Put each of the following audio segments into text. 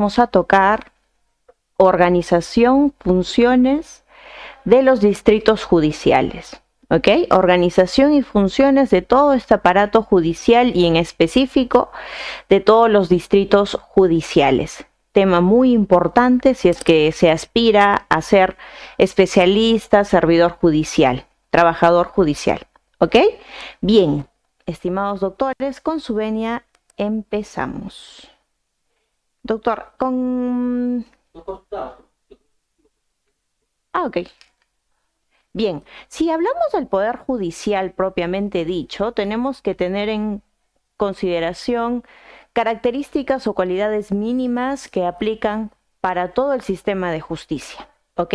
Vamos a tocar organización, funciones de los distritos judiciales. ¿Ok? Organización y funciones de todo este aparato judicial y en específico de todos los distritos judiciales. Tema muy importante si es que se aspira a ser especialista, servidor judicial, trabajador judicial. ¿Ok? Bien, estimados doctores, con su venia empezamos. Doctor, con... ok. Bien, si hablamos del Poder Judicial propiamente dicho, tenemos que tener en consideración características o cualidades mínimas que aplican para todo el sistema de justicia, ¿ok?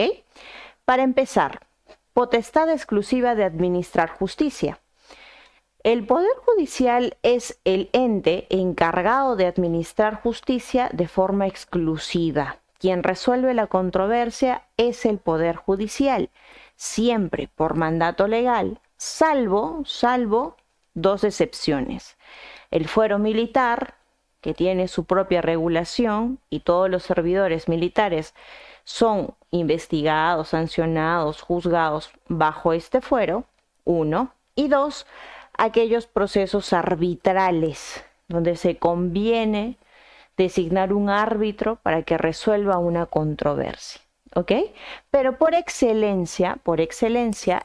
Para empezar, potestad exclusiva de administrar justicia. El Poder Judicial es el ente encargado de administrar justicia de forma exclusiva. Quien resuelve la controversia es el Poder Judicial, siempre por mandato legal, salvo dos excepciones. El fuero militar, que tiene su propia regulación y todos los servidores militares son investigados, sancionados, juzgados bajo este fuero, 1. Y 2, aquellos procesos arbitrales donde se conviene designar un árbitro para que resuelva una controversia. ¿Ok? Pero por excelencia,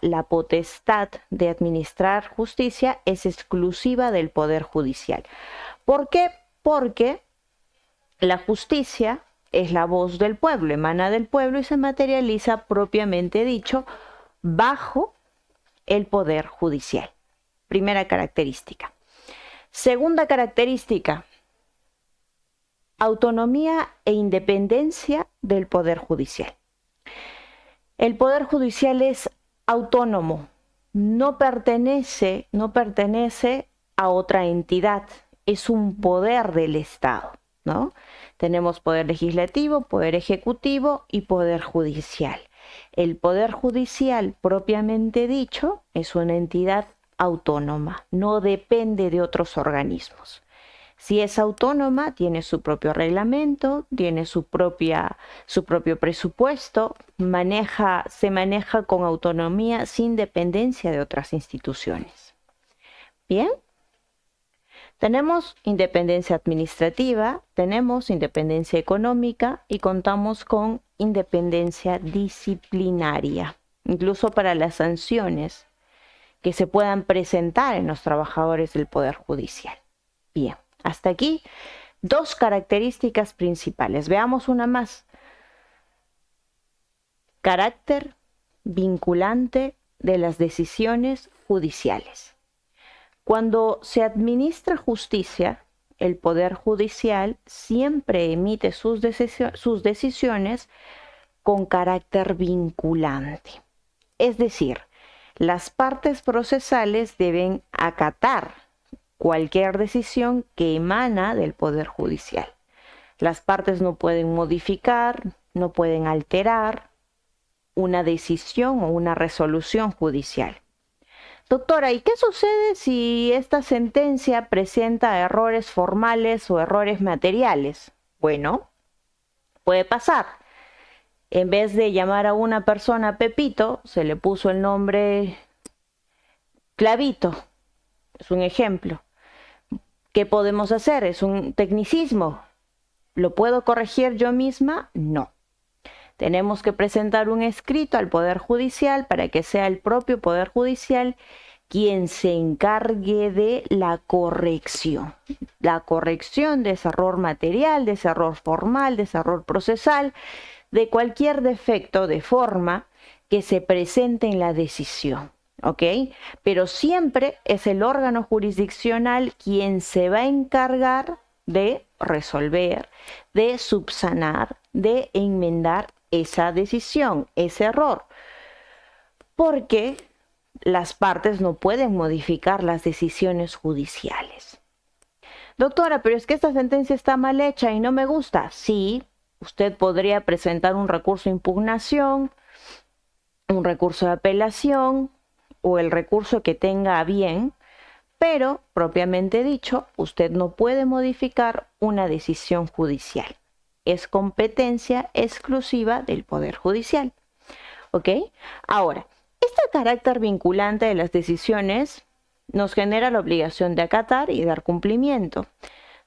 la potestad de administrar justicia es exclusiva del Poder Judicial. ¿Por qué? Porque la justicia es la voz del pueblo, emana del pueblo y se materializa propiamente dicho bajo el Poder Judicial. Primera característica. Segunda característica, autonomía e independencia del Poder Judicial. El Poder Judicial es autónomo, no pertenece a otra entidad, es un poder del Estado, ¿no? Tenemos poder legislativo, poder ejecutivo y poder judicial. El Poder Judicial, propiamente dicho, es una entidad autónoma, no depende de otros organismos. Si es autónoma, tiene su propio reglamento, tiene su propio presupuesto, se maneja con autonomía sin dependencia de otras instituciones. Bien, tenemos independencia administrativa, tenemos independencia económica y contamos con independencia disciplinaria, incluso para las sanciones que se puedan presentar en los trabajadores del Poder Judicial. Bien. Hasta aquí, dos características principales. Veamos una más. Carácter vinculante de las decisiones judiciales. Cuando se administra justicia, el Poder Judicial siempre emite sus decisiones con carácter vinculante. Es decir, las partes procesales deben acatar cualquier decisión que emana del Poder Judicial. Las partes no pueden modificar, no pueden alterar una decisión o una resolución judicial. Doctora, ¿y qué sucede si esta sentencia presenta errores formales o errores materiales? Bueno, puede pasar. En vez de llamar a una persona Pepito, se le puso el nombre Clavito. Es un ejemplo. ¿Qué podemos hacer? ¿Es un tecnicismo? ¿Lo puedo corregir yo misma? No. Tenemos que presentar un escrito al Poder Judicial para que sea el propio Poder Judicial quien se encargue de la corrección. La corrección de ese error material, de ese error formal, de ese error procesal, de cualquier defecto de forma que se presente en la decisión. ¿Ok? Pero siempre es el órgano jurisdiccional quien se va a encargar de resolver, de subsanar, de enmendar esa decisión, ese error. Porque las partes no pueden modificar las decisiones judiciales. Doctora, pero es que esta sentencia está mal hecha y no me gusta. Sí, usted podría presentar un recurso de impugnación, un recurso de apelación, o el recurso que tenga a bien, pero propiamente dicho, usted no puede modificar una decisión judicial. es competencia exclusiva del Poder Judicial. ¿Ok? Ahora, este carácter vinculante de las decisiones nos genera la obligación de acatar y dar cumplimiento.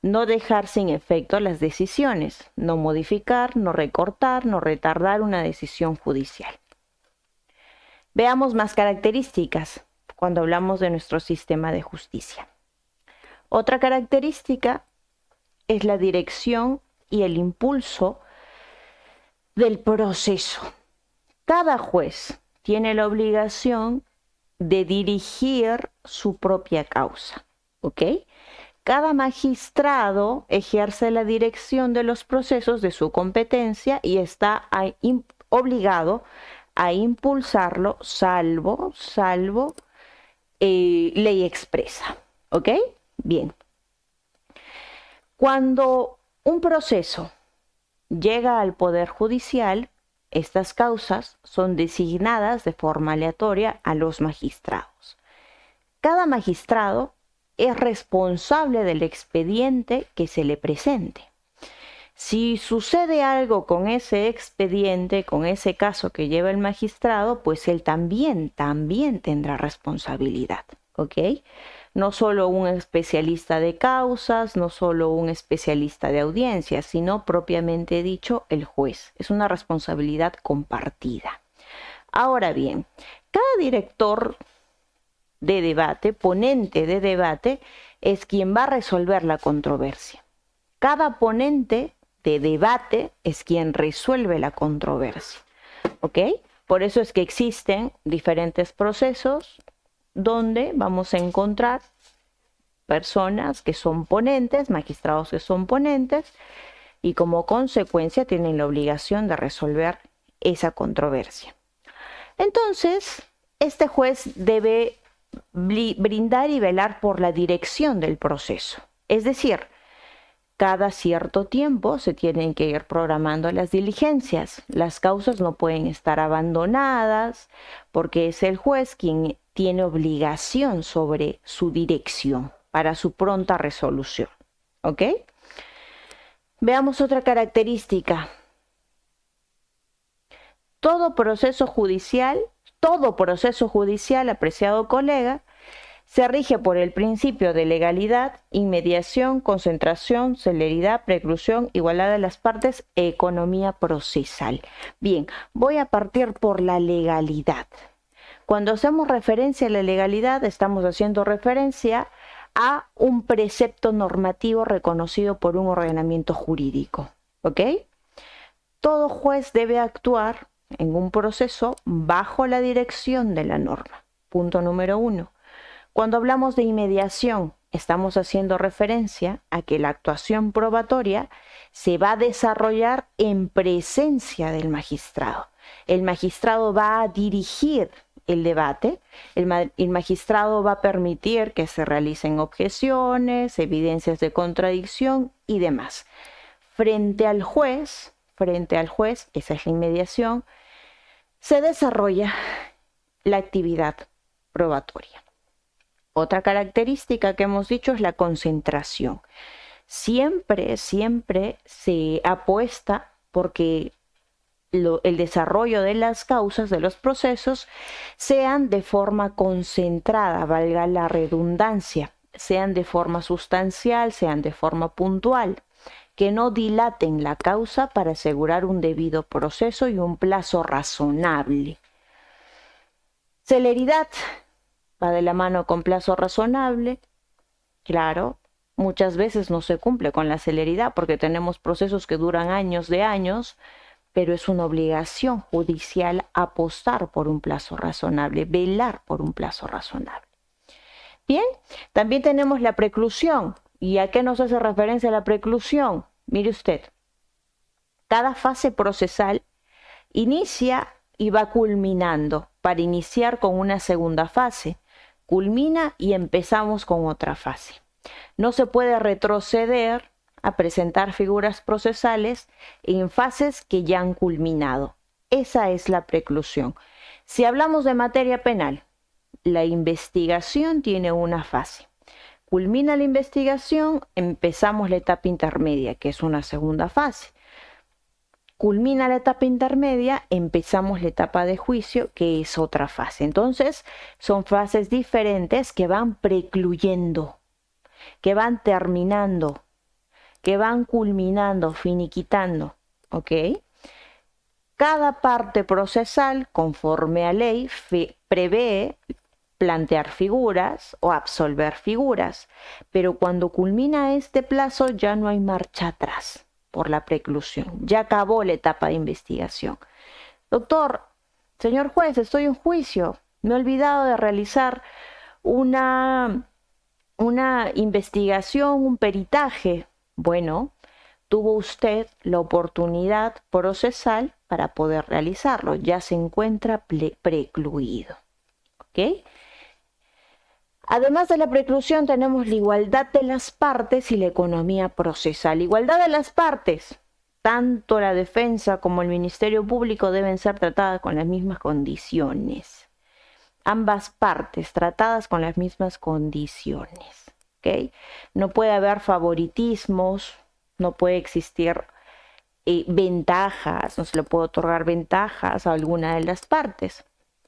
No dejar sin efecto las decisiones, no modificar, no recortar, no retardar una decisión judicial. Veamos más características cuando hablamos de nuestro sistema de justicia. Otra característica es la dirección y el impulso del proceso. Cada juez tiene la obligación de dirigir su propia causa, ¿ok? Cada magistrado ejerce la dirección de los procesos de su competencia y está obligado a impulsarlo salvo ley expresa, ¿ok? Bien. Cuando un proceso llega al Poder Judicial, estas causas son designadas de forma aleatoria a los magistrados. Cada magistrado es responsable del expediente que se le presente. Si sucede algo con ese expediente, con ese caso que lleva el magistrado, pues él también tendrá responsabilidad, ¿ok? No solo un especialista de causas, no solo un especialista de audiencias, sino propiamente dicho el juez. Es una responsabilidad compartida. Ahora bien, cada director de debate, ponente de debate, es quien va a resolver la controversia. Cada ponente de debate es quien resuelve la controversia, ¿ok? Por eso es que existen diferentes procesos donde vamos a encontrar personas que son ponentes, magistrados que son ponentes, y como consecuencia tienen la obligación de resolver esa controversia. Entonces, este juez debe brindar y velar por la dirección del proceso. Es decir, cada cierto tiempo se tienen que ir programando las diligencias. Las causas no pueden estar abandonadas porque es el juez quien tiene obligación sobre su dirección para su pronta resolución. ¿Ok? Veamos otra característica. Todo proceso judicial, apreciado colega, se rige por el principio de legalidad, inmediación, concentración, celeridad, preclusión, igualdad de las partes, economía procesal. Bien, voy a partir por la legalidad. Cuando hacemos referencia a la legalidad, estamos haciendo referencia a un precepto normativo reconocido por un ordenamiento jurídico. ¿Ok? Todo juez debe actuar en un proceso bajo la dirección de la norma. Punto número 1. Cuando hablamos de inmediación, estamos haciendo referencia a que la actuación probatoria se va a desarrollar en presencia del magistrado. El magistrado va a dirigir el debate, el magistrado va a permitir que se realicen objeciones, evidencias de contradicción y demás. Frente al juez, esa es la inmediación, se desarrolla la actividad probatoria. Otra característica que hemos dicho es la concentración. Siempre se apuesta porque el desarrollo de las causas, de los procesos, sean de forma concentrada, valga la redundancia, sean de forma sustancial, sean de forma puntual, que no dilaten la causa para asegurar un debido proceso y un plazo razonable. Celeridad va de la mano con plazo razonable. Claro, muchas veces no se cumple con la celeridad porque tenemos procesos que duran años de años, pero es una obligación judicial apostar por un plazo razonable, velar por un plazo razonable. Bien, también tenemos la preclusión. ¿Y a qué nos hace referencia la preclusión? Mire usted, cada fase procesal inicia y va culminando para iniciar con una segunda fase. Culmina y empezamos con otra fase. No se puede retroceder a presentar figuras procesales en fases que ya han culminado. Esa es la preclusión. Si hablamos de materia penal, la investigación tiene una fase. Culmina la investigación, empezamos la etapa intermedia, que es una segunda fase. culmina la etapa intermedia, empezamos la etapa de juicio, que es otra fase. Entonces, son fases diferentes que van precluyendo, que van terminando, que van culminando, finiquitando, ¿ok? Cada parte procesal, conforme a ley, prevé plantear figuras o absolver figuras, pero cuando culmina este plazo ya no hay marcha atrás por la preclusión, ya acabó la etapa de investigación. Doctor, señor juez, estoy en juicio, me he olvidado de realizar una investigación, un peritaje. Bueno, tuvo usted la oportunidad procesal para poder realizarlo, ya se encuentra precluido, ¿ok? Además de la preclusión tenemos la igualdad de las partes y la economía procesal. Igualdad de las partes. Tanto la defensa como el Ministerio Público deben ser tratadas con las mismas condiciones. Ambas partes tratadas con las mismas condiciones. ¿Okay? No puede haber favoritismos, no puede existir ventajas, no se le puede otorgar ventajas a alguna de las partes.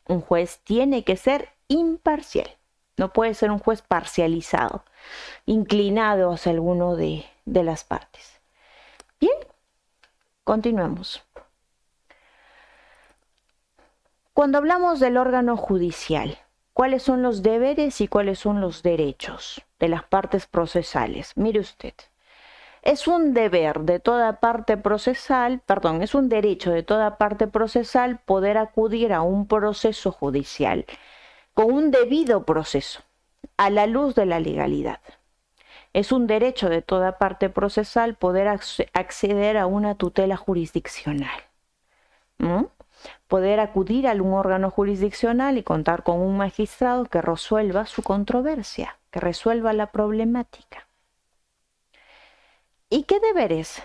Un juez tiene que ser imparcial. No puede ser un juez parcializado, inclinado hacia alguno de las partes. Bien, continuemos. Cuando hablamos del órgano judicial, ¿cuáles son los deberes y cuáles son los derechos de las partes procesales? Mire usted, es un deber de toda parte procesal, perdón, es un derecho de toda parte procesal poder acudir a un proceso judicial con un debido proceso, a la luz de la legalidad. Es un derecho de toda parte procesal poder acceder a una tutela jurisdiccional. Poder acudir a un órgano jurisdiccional y contar con un magistrado que resuelva su controversia, que resuelva la problemática. ¿Y qué deberes?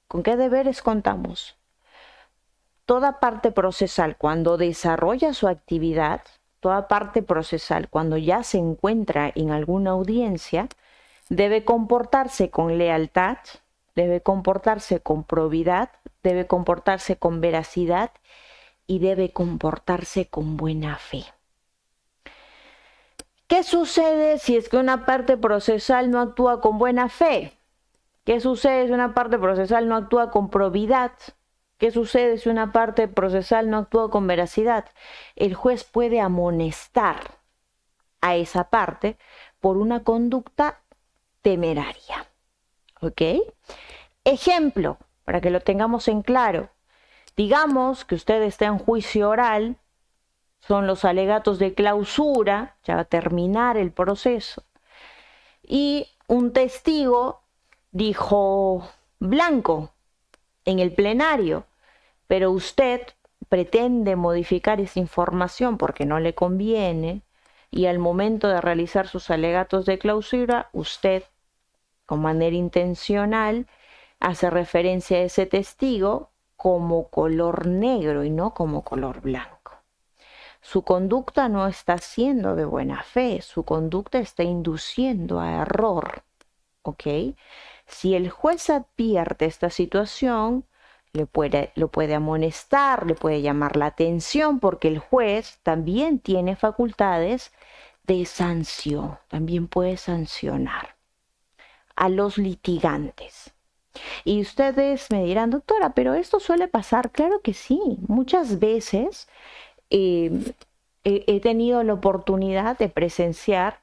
¿Con qué deberes contamos? Toda parte procesal, cuando desarrolla su actividad, toda parte procesal, cuando ya se encuentra en alguna audiencia, debe comportarse con lealtad, debe comportarse con probidad, debe comportarse con veracidad y debe comportarse con buena fe. ¿Qué sucede si es que una parte procesal no actúa con buena fe? ¿Qué sucede si una parte procesal no actúa con probidad? ¿Qué sucede si una parte procesal no actúa con veracidad? El juez puede amonestar a esa parte por una conducta temeraria. ¿Ok? Ejemplo, para que lo tengamos en claro. Digamos que usted está en juicio oral, son los alegatos de clausura, ya va a terminar el proceso, y un testigo dijo blanco en el plenario, pero usted pretende modificar esa información porque no le conviene, y al momento de realizar sus alegatos de clausura, usted, con manera intencional, hace referencia a ese testigo como color negro y no como color blanco. Su conducta no está siendo de buena fe, su conducta está induciendo a error, ¿ok? Si el juez advierte esta situación, lo puede amonestar, le puede llamar la atención, porque el juez también tiene facultades de sanción, también puede sancionar a los litigantes. Y ustedes me dirán, doctora, pero esto suele pasar. Claro que sí, muchas veces he tenido la oportunidad de presenciar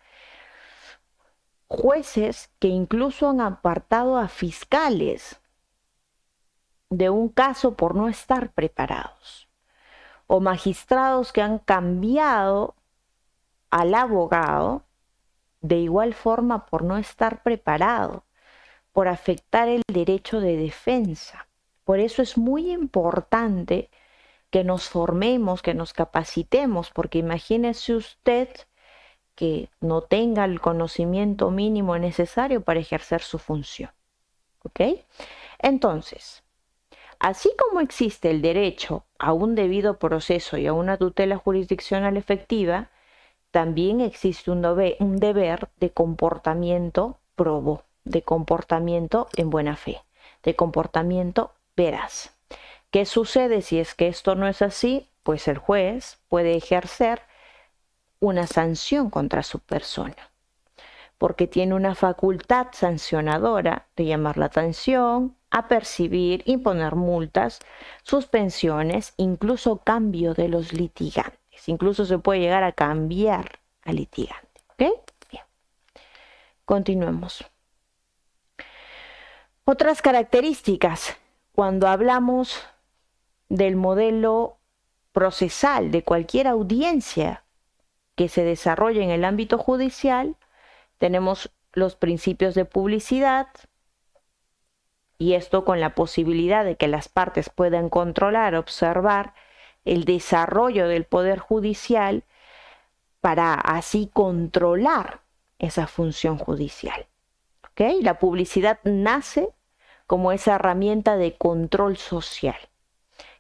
jueces que incluso han apartado a fiscales de un caso por no estar preparados, o magistrados que han cambiado al abogado de igual forma por no estar preparado, por afectar el derecho de defensa. Por eso es muy importante que nos formemos, que nos capacitemos, porque imagínese usted que no tenga el conocimiento mínimo necesario para ejercer su función. ¿Ok? Entonces, así como existe el derecho a un debido proceso y a una tutela jurisdiccional efectiva, también existe un deber de comportamiento probo, de comportamiento en buena fe, de comportamiento veraz. ¿Qué sucede si es que esto no es así? Pues el juez puede ejercer una sanción contra su persona, porque tiene una facultad sancionadora de llamar la atención, apercibir, imponer multas, suspensiones, incluso cambio de los litigantes. Incluso se puede llegar a cambiar al litigante. ¿Ok? Bien. Continuemos. Otras características cuando hablamos del modelo procesal de cualquier audiencia que se desarrolle en el ámbito judicial, tenemos los principios de publicidad, y esto con la posibilidad de que las partes puedan controlar, observar el desarrollo del poder judicial para así controlar esa función judicial. ¿Okay? La publicidad nace como esa herramienta de control social,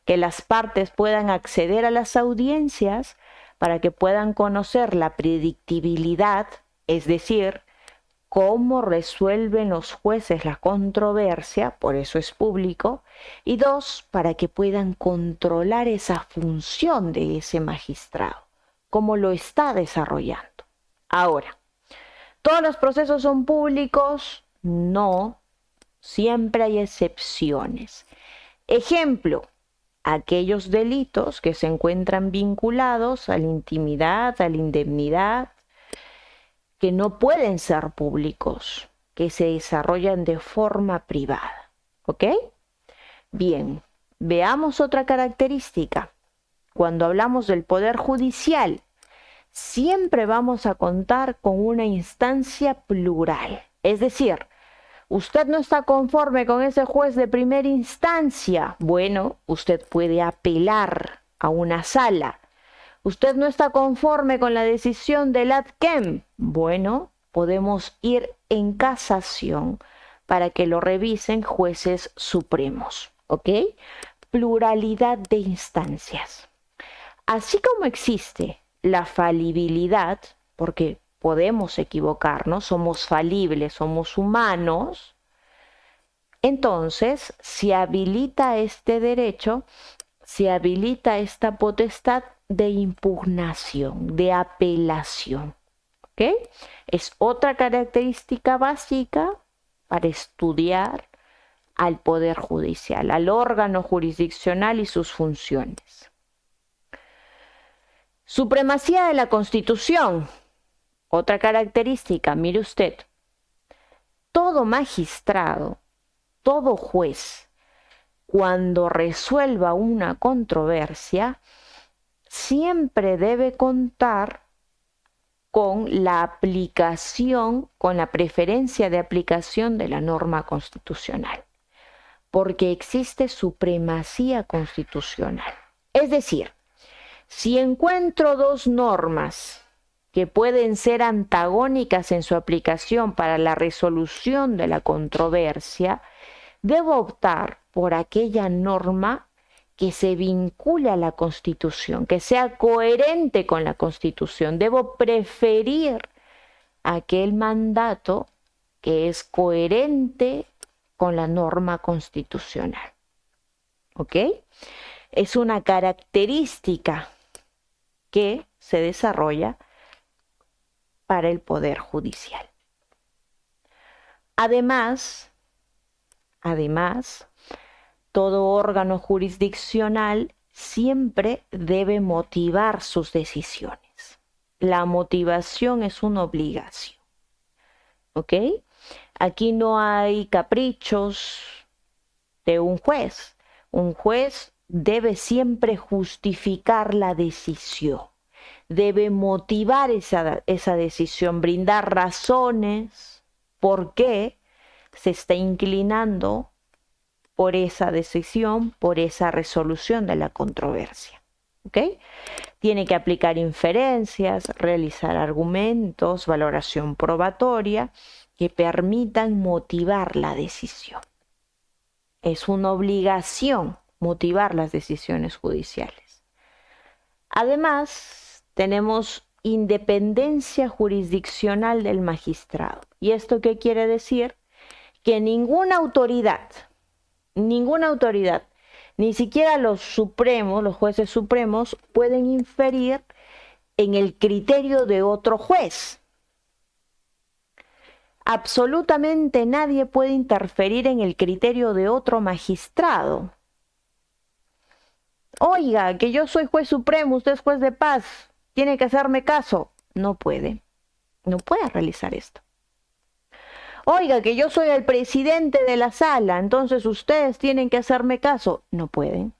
que las partes puedan acceder a las audiencias para que puedan conocer la predictibilidad, es decir, cómo resuelven los jueces la controversia, por eso es público, y dos, para que puedan controlar esa función de ese magistrado, cómo lo está desarrollando. Ahora, ¿todos los procesos son públicos? No, siempre hay excepciones. Ejemplo, aquellos delitos que se encuentran vinculados a la intimidad, a la indemnidad, que no pueden ser públicos, que se desarrollan de forma privada. ¿Ok? Bien, veamos otra característica. Cuando hablamos del Poder Judicial, siempre vamos a contar con una instancia plural. Es decir, usted no está conforme con ese juez de primera instancia. Bueno, usted puede apelar a una sala. ¿Usted no está conforme con la decisión del ADQEM? Bueno, podemos ir en casación para que lo revisen jueces supremos. ¿Ok? Pluralidad de instancias. Así como existe la falibilidad, porque podemos equivocarnos, somos falibles, somos humanos, entonces se habilita este derecho, se habilita esta potestad de impugnación, de apelación. ¿Ok? Es otra característica básica para estudiar al Poder Judicial, al órgano jurisdiccional y sus funciones. Supremacía de la Constitución. Otra característica, mire usted, todo magistrado, todo juez, cuando resuelva una controversia, siempre debe contar con la aplicación, con la preferencia de aplicación de la norma constitucional, porque existe supremacía constitucional. Es decir, si encuentro dos normas que pueden ser antagónicas en su aplicación para la resolución de la controversia, debo optar por aquella norma que se vincule a la Constitución, que sea coherente con la Constitución. Debo preferir aquel mandato que es coherente con la norma constitucional. ¿Ok? Es una característica que se desarrolla para el Poder Judicial. Además, todo órgano jurisdiccional siempre debe motivar sus decisiones. La motivación es una obligación. ¿Ok? Aquí no hay caprichos de un juez. Un juez debe siempre justificar la decisión. Debe motivar esa decisión, brindar razones por qué se está inclinando por esa decisión, por esa resolución de la controversia. ¿Ok? Tiene que aplicar inferencias, realizar argumentos, valoración probatoria que permitan motivar la decisión. Es una obligación motivar las decisiones judiciales. Además, tenemos independencia jurisdiccional del magistrado. ¿Y esto qué quiere decir? Que ninguna autoridad Ni siquiera los supremos, los jueces supremos, pueden inferir en el criterio de otro juez. Absolutamente nadie puede interferir en el criterio de otro magistrado. Oiga, que yo soy juez supremo, usted es juez de paz, tiene que hacerme caso. No puede realizar esto. Oiga, que yo soy el presidente de la sala, entonces ustedes tienen que hacerme caso. No pueden.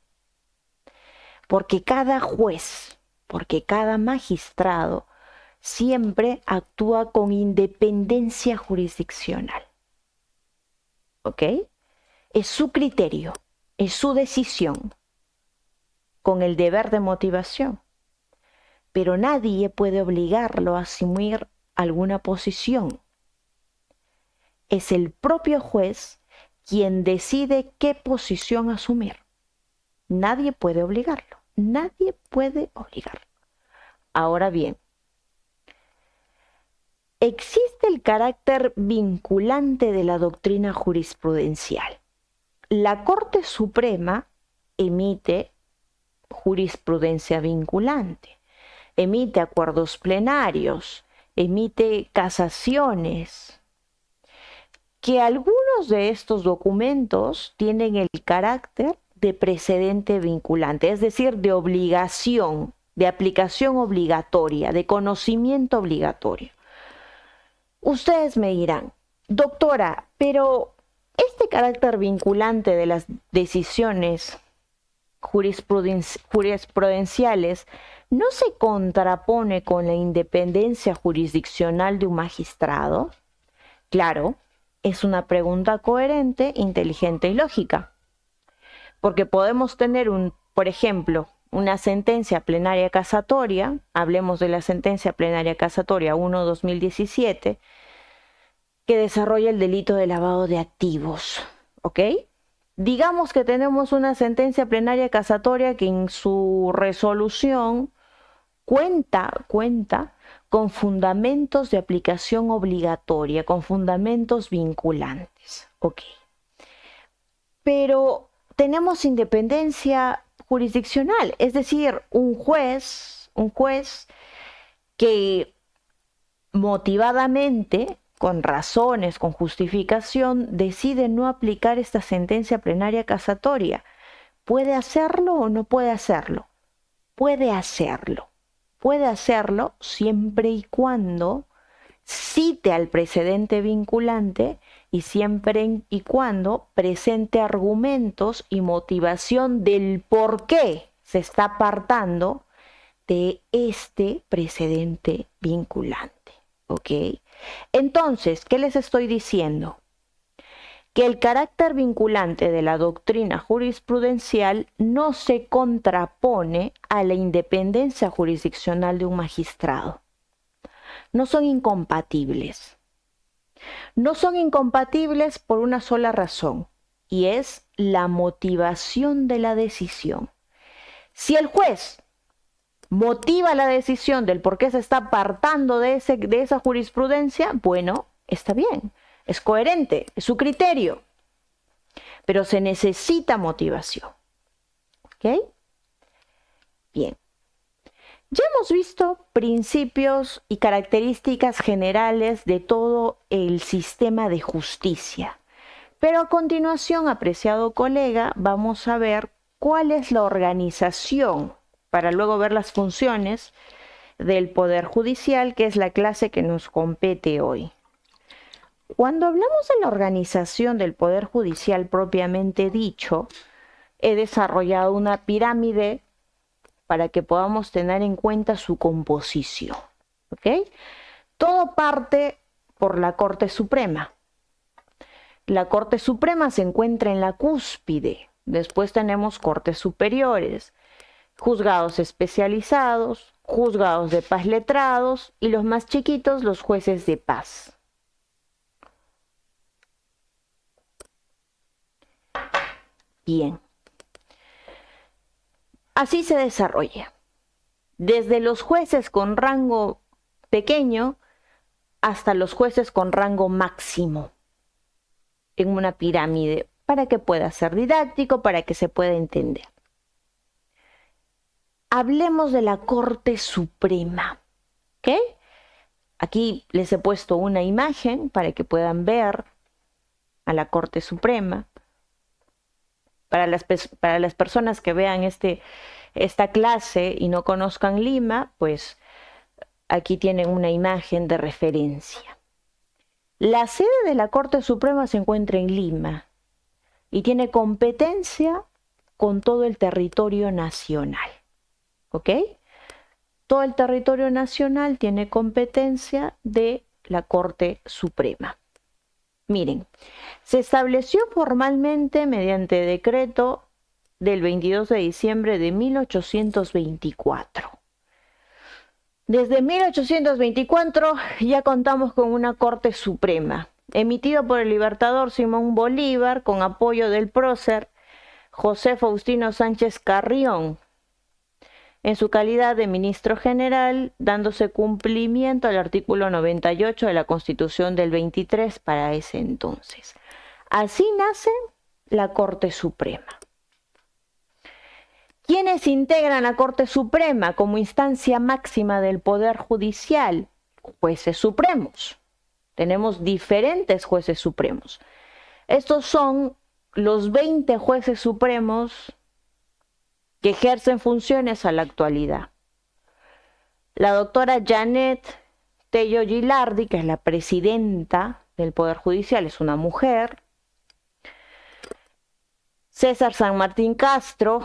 Porque cada juez, porque cada magistrado siempre actúa con independencia jurisdiccional. ¿Ok? Es su criterio, es su decisión, con el deber de motivación. Pero nadie puede obligarlo a asumir alguna posición. Es el propio juez quien decide qué posición asumir. Nadie puede obligarlo. Nadie puede obligarlo. Ahora bien, existe el carácter vinculante de la doctrina jurisprudencial. La Corte Suprema emite jurisprudencia vinculante, emite acuerdos plenarios, emite casaciones, que algunos de estos documentos tienen el carácter de precedente vinculante, es decir, de obligación, de aplicación obligatoria, de conocimiento obligatorio. Ustedes me dirán, doctora, pero este carácter vinculante de las decisiones jurisprudenciales no se contrapone con la independencia jurisdiccional de un magistrado. Claro, es una pregunta coherente, inteligente y lógica. Porque podemos tener, por ejemplo, una sentencia plenaria casatoria, hablemos de la sentencia plenaria casatoria 1/2017, que desarrolla el delito de lavado de activos, ¿ok? Digamos que tenemos una sentencia plenaria casatoria que en su resolución cuenta con fundamentos de aplicación obligatoria, con fundamentos vinculantes, ¿ok? Pero tenemos independencia jurisdiccional, es decir, un juez que motivadamente, con razones, con justificación, decide no aplicar esta sentencia plenaria casatoria. ¿Puede hacerlo o no puede hacerlo? Puede hacerlo. Puede hacerlo siempre y cuando cite al precedente vinculante y siempre y cuando presente argumentos y motivación del por qué se está apartando de este precedente vinculante, ¿ok? Entonces, ¿qué les estoy diciendo? Que el carácter vinculante de la doctrina jurisprudencial no se contrapone a la independencia jurisdiccional de un magistrado. No son incompatibles. No son incompatibles por una sola razón, y es la motivación de la decisión. Si el juez motiva la decisión del por qué se está apartando de esa jurisprudencia, bueno, está bien, es coherente, es su criterio, pero se necesita motivación. ¿Ok? Bien. Ya hemos visto principios y características generales de todo el sistema de justicia, pero a continuación, apreciado colega, vamos a ver cuál es la organización para luego ver las funciones del Poder Judicial, que es la clase que nos compete hoy. Cuando hablamos de la organización del Poder Judicial propiamente dicho, he desarrollado una pirámide para que podamos tener en cuenta su composición. ¿Ok? Todo parte por la Corte Suprema. La Corte Suprema se encuentra en la cúspide. Después tenemos cortes superiores, juzgados especializados, juzgados de paz letrados y los más chiquitos, los jueces de paz. Bien. Así se desarrolla. Desde los jueces con rango pequeño hasta los jueces con rango máximo en una pirámide para que pueda ser didáctico, para que se pueda entender. Hablemos de la Corte Suprema, ¿ok? Aquí les he puesto una imagen para que puedan ver a la Corte Suprema. Para las personas que vean esta clase y no conozcan Lima, pues aquí tienen una imagen de referencia. La sede de la Corte Suprema se encuentra en Lima y tiene competencia con todo el territorio nacional, ¿ok? Todo el territorio nacional tiene competencia de la Corte Suprema. Miren, se estableció formalmente mediante decreto del 22 de diciembre de 1824. Desde 1824 ya contamos con una Corte Suprema, emitido por el libertador Simón Bolívar con apoyo del prócer José Faustino Sánchez Carrión, en su calidad de ministro general, dándose cumplimiento al artículo 98 de la Constitución del 23 para ese entonces. Así nace la Corte Suprema. ¿Quiénes integran la Corte Suprema como instancia máxima del Poder Judicial? Jueces supremos. Tenemos diferentes jueces supremos. Estos son los 20 jueces supremos que ejercen funciones a la actualidad. La doctora Janet Tello Gilardi, que es la presidenta del Poder Judicial, es una mujer. César San Martín Castro,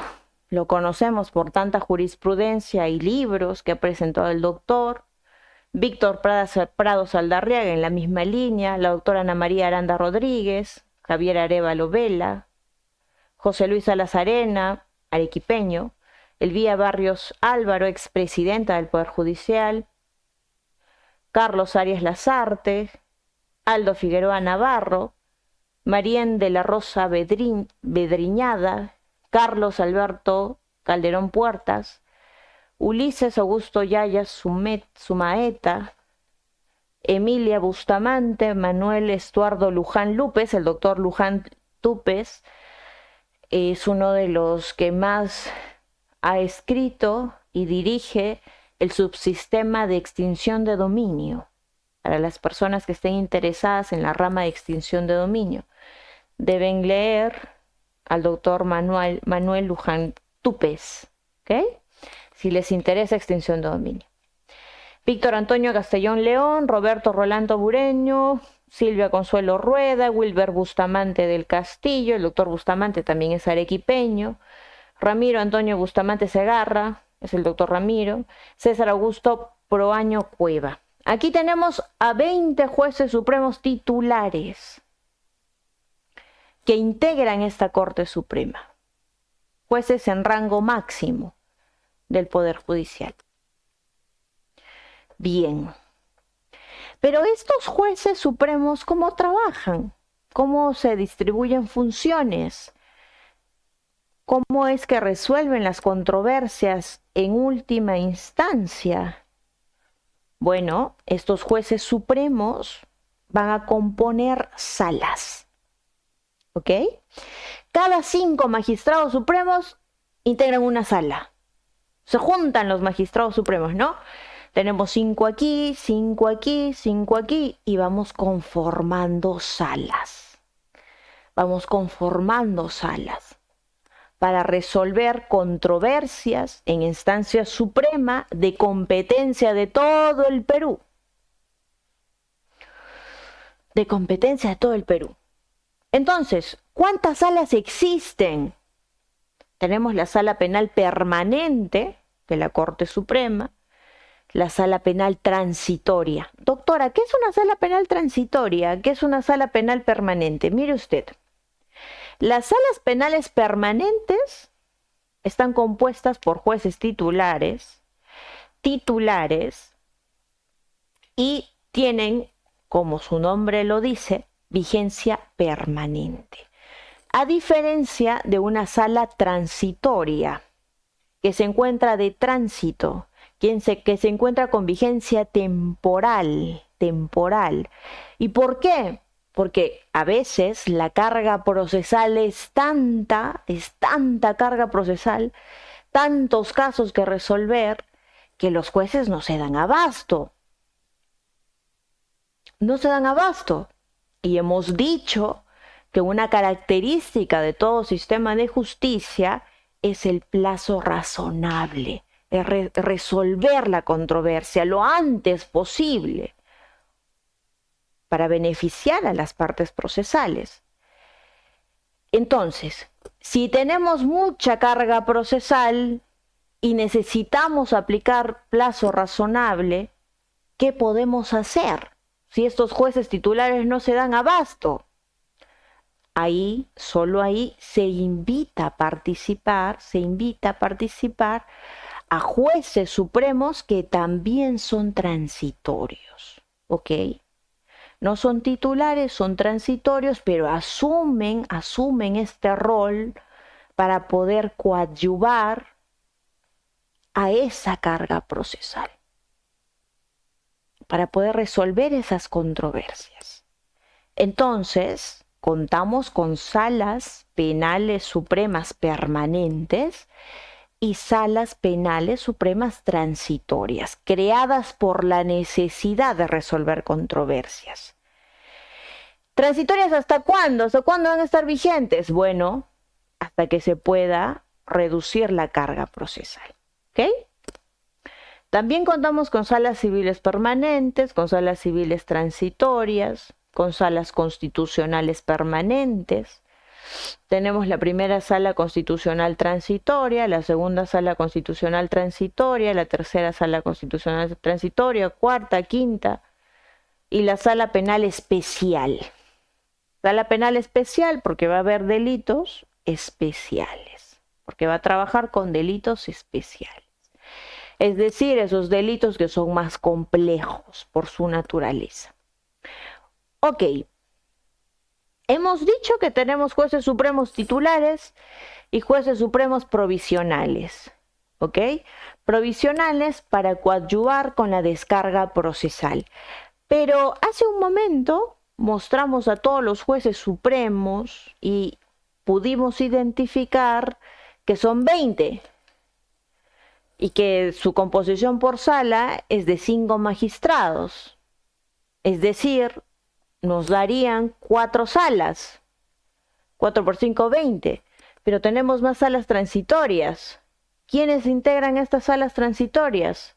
lo conocemos por tanta jurisprudencia y libros que ha presentado el doctor. Víctor Prado Saldarriaga, en la misma línea. La doctora Ana María Aranda Rodríguez, Javier Arévalo Vela, José Luis Salas Arena, arequipeño, Elvía Barrios Álvaro, expresidenta del Poder Judicial, Carlos Arias Lazarte, Aldo Figueroa Navarro, Marien de la Rosa Bedriñada, Carlos Alberto Calderón Puertas, Ulises Augusto Yaya Sumaeta, Emilia Bustamante, Manuel Estuardo Luján Lúpez, el doctor Luján Túpez, es uno de los que más ha escrito y dirige el subsistema de extinción de dominio. Para las personas que estén interesadas en la rama de extinción de dominio, deben leer al doctor Manuel Luján Túpez, ¿ok? Si les interesa extinción de dominio. Víctor Antonio Castellón León, Roberto Rolando Bureño, Silvia Consuelo Rueda, Wilber Bustamante del Castillo, el doctor Bustamante también es arequipeño, Ramiro Antonio Bustamante Segarra, es el doctor Ramiro, César Augusto Proaño Cueva. Aquí tenemos a 20 jueces supremos titulares que integran esta Corte Suprema, jueces en rango máximo del Poder Judicial. Bien. Pero estos jueces supremos, ¿cómo trabajan? ¿Cómo se distribuyen funciones? ¿Cómo es que resuelven las controversias en última instancia? Bueno, estos jueces supremos van a componer salas, ¿ok? Cada 5 magistrados supremos integran una sala. Se juntan los magistrados supremos, ¿no? Tenemos 5 aquí, 5 aquí, 5 aquí y vamos conformando salas. Vamos conformando salas para resolver controversias en instancia suprema de competencia de todo el Perú. De competencia de todo el Perú. Entonces, ¿cuántas salas existen? Tenemos la Sala Penal Permanente de la Corte Suprema, la Sala Penal Transitoria. Doctora, ¿qué es una Sala Penal Transitoria? ¿Qué es una Sala Penal Permanente? Mire usted, las salas penales permanentes están compuestas por jueces titulares y tienen, como su nombre lo dice, vigencia permanente. A diferencia de una sala transitoria, que se encuentra de tránsito, que se encuentra con vigencia temporal. ¿Y por qué? porque a veces la carga procesal es tanta carga procesal, tantos casos que resolver, que los jueces no se dan abasto. No se dan abasto. Y hemos dicho que una característica de todo sistema de justicia es el plazo razonable, es resolver la controversia lo antes posible para beneficiar a las partes procesales. Entonces, si tenemos mucha carga procesal y necesitamos aplicar plazo razonable, ¿qué podemos hacer si estos jueces titulares no se dan abasto? Ahí, solo ahí, se invita a participar a jueces supremos que también son transitorios, ¿ok? No son titulares, son transitorios, pero asumen este rol para poder coadyuvar a esa carga procesal, para poder resolver esas controversias. Entonces, contamos con salas penales supremas permanentes y salas penales supremas transitorias, creadas por la necesidad de resolver controversias. ¿Transitorias hasta cuándo? ¿Hasta cuándo van a estar vigentes? Bueno, hasta que se pueda reducir la carga procesal. ¿Ok? También contamos con salas civiles permanentes, con salas civiles transitorias, con salas constitucionales permanentes. Tenemos la primera sala constitucional transitoria, la segunda sala constitucional transitoria, la tercera sala constitucional transitoria, cuarta, quinta, y la sala penal especial. Sala penal especial porque va a haber delitos especiales, porque va a trabajar con delitos especiales. Es decir, esos delitos que son más complejos por su naturaleza. Ok, hemos dicho que tenemos jueces supremos titulares y jueces supremos provisionales, ¿ok? Provisionales para coadyuvar con la descarga procesal. Pero hace un momento mostramos a todos los jueces supremos y pudimos identificar que son 20 y que su composición por sala es de 5 magistrados. Es decir, nos darían 4 salas, 4 por 5, 20, pero tenemos más salas transitorias. ¿Quiénes integran estas salas transitorias?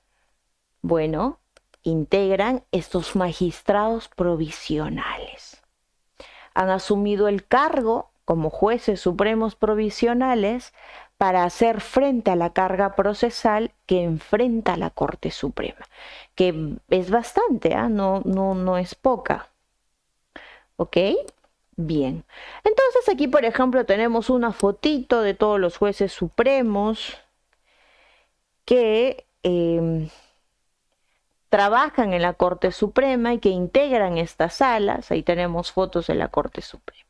Bueno, integran estos magistrados provisionales. Han asumido el cargo como jueces supremos provisionales para hacer frente a la carga procesal que enfrenta la Corte Suprema, que es bastante, no es poca. ¿Ok? Bien. Entonces aquí, por ejemplo, tenemos una fotito de todos los jueces supremos que trabajan en la Corte Suprema y que integran estas salas. Ahí tenemos fotos de la Corte Suprema.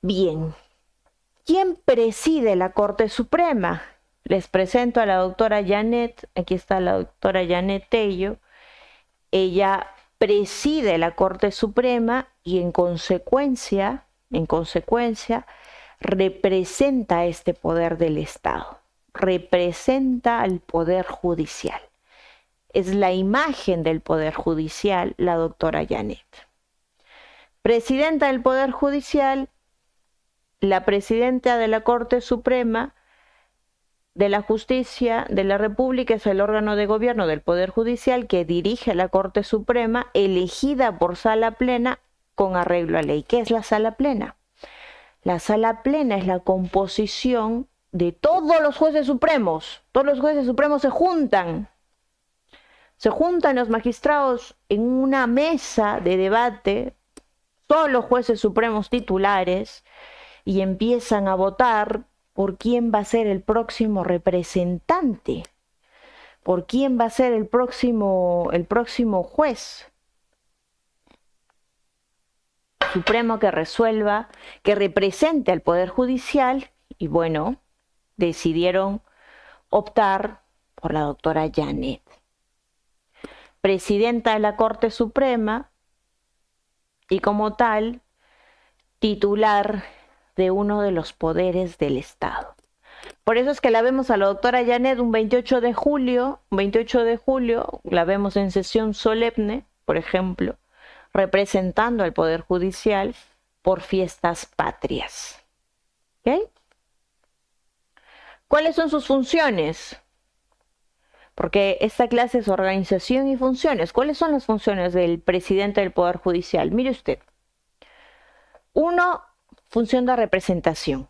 Bien. ¿Quién preside la Corte Suprema? Les presento a la doctora Janet. Aquí está la doctora Janet Tello. Ella preside la Corte Suprema y en consecuencia representa este poder del Estado, representa al Poder Judicial. Es la imagen del Poder Judicial, la doctora Janet. Presidenta del Poder Judicial, la presidenta de la Corte Suprema de la Justicia de la República es el órgano de gobierno del Poder Judicial que dirige la Corte Suprema, elegida por sala plena con arreglo a ley. ¿Qué es la sala plena? La sala plena es la composición de todos los jueces supremos. Todos los jueces supremos se juntan los magistrados en una mesa de debate, todos los jueces supremos titulares, y empiezan a votar por quién va a ser el próximo representante, por quién va a ser el próximo juez supremo que resuelva, que represente al Poder Judicial, y bueno, decidieron optar por la doctora Janet, presidenta de la Corte Suprema, y como tal, titular de uno de los poderes del Estado. Por eso es que la vemos a la doctora Janet un 28 de julio, la vemos en sesión solemne, por ejemplo, representando al Poder Judicial por fiestas patrias. ¿Ok? ¿Cuáles son sus funciones? Porque esta clase es organización y funciones. ¿Cuáles son las funciones del presidente del Poder Judicial? Mire usted. 1, función de representación.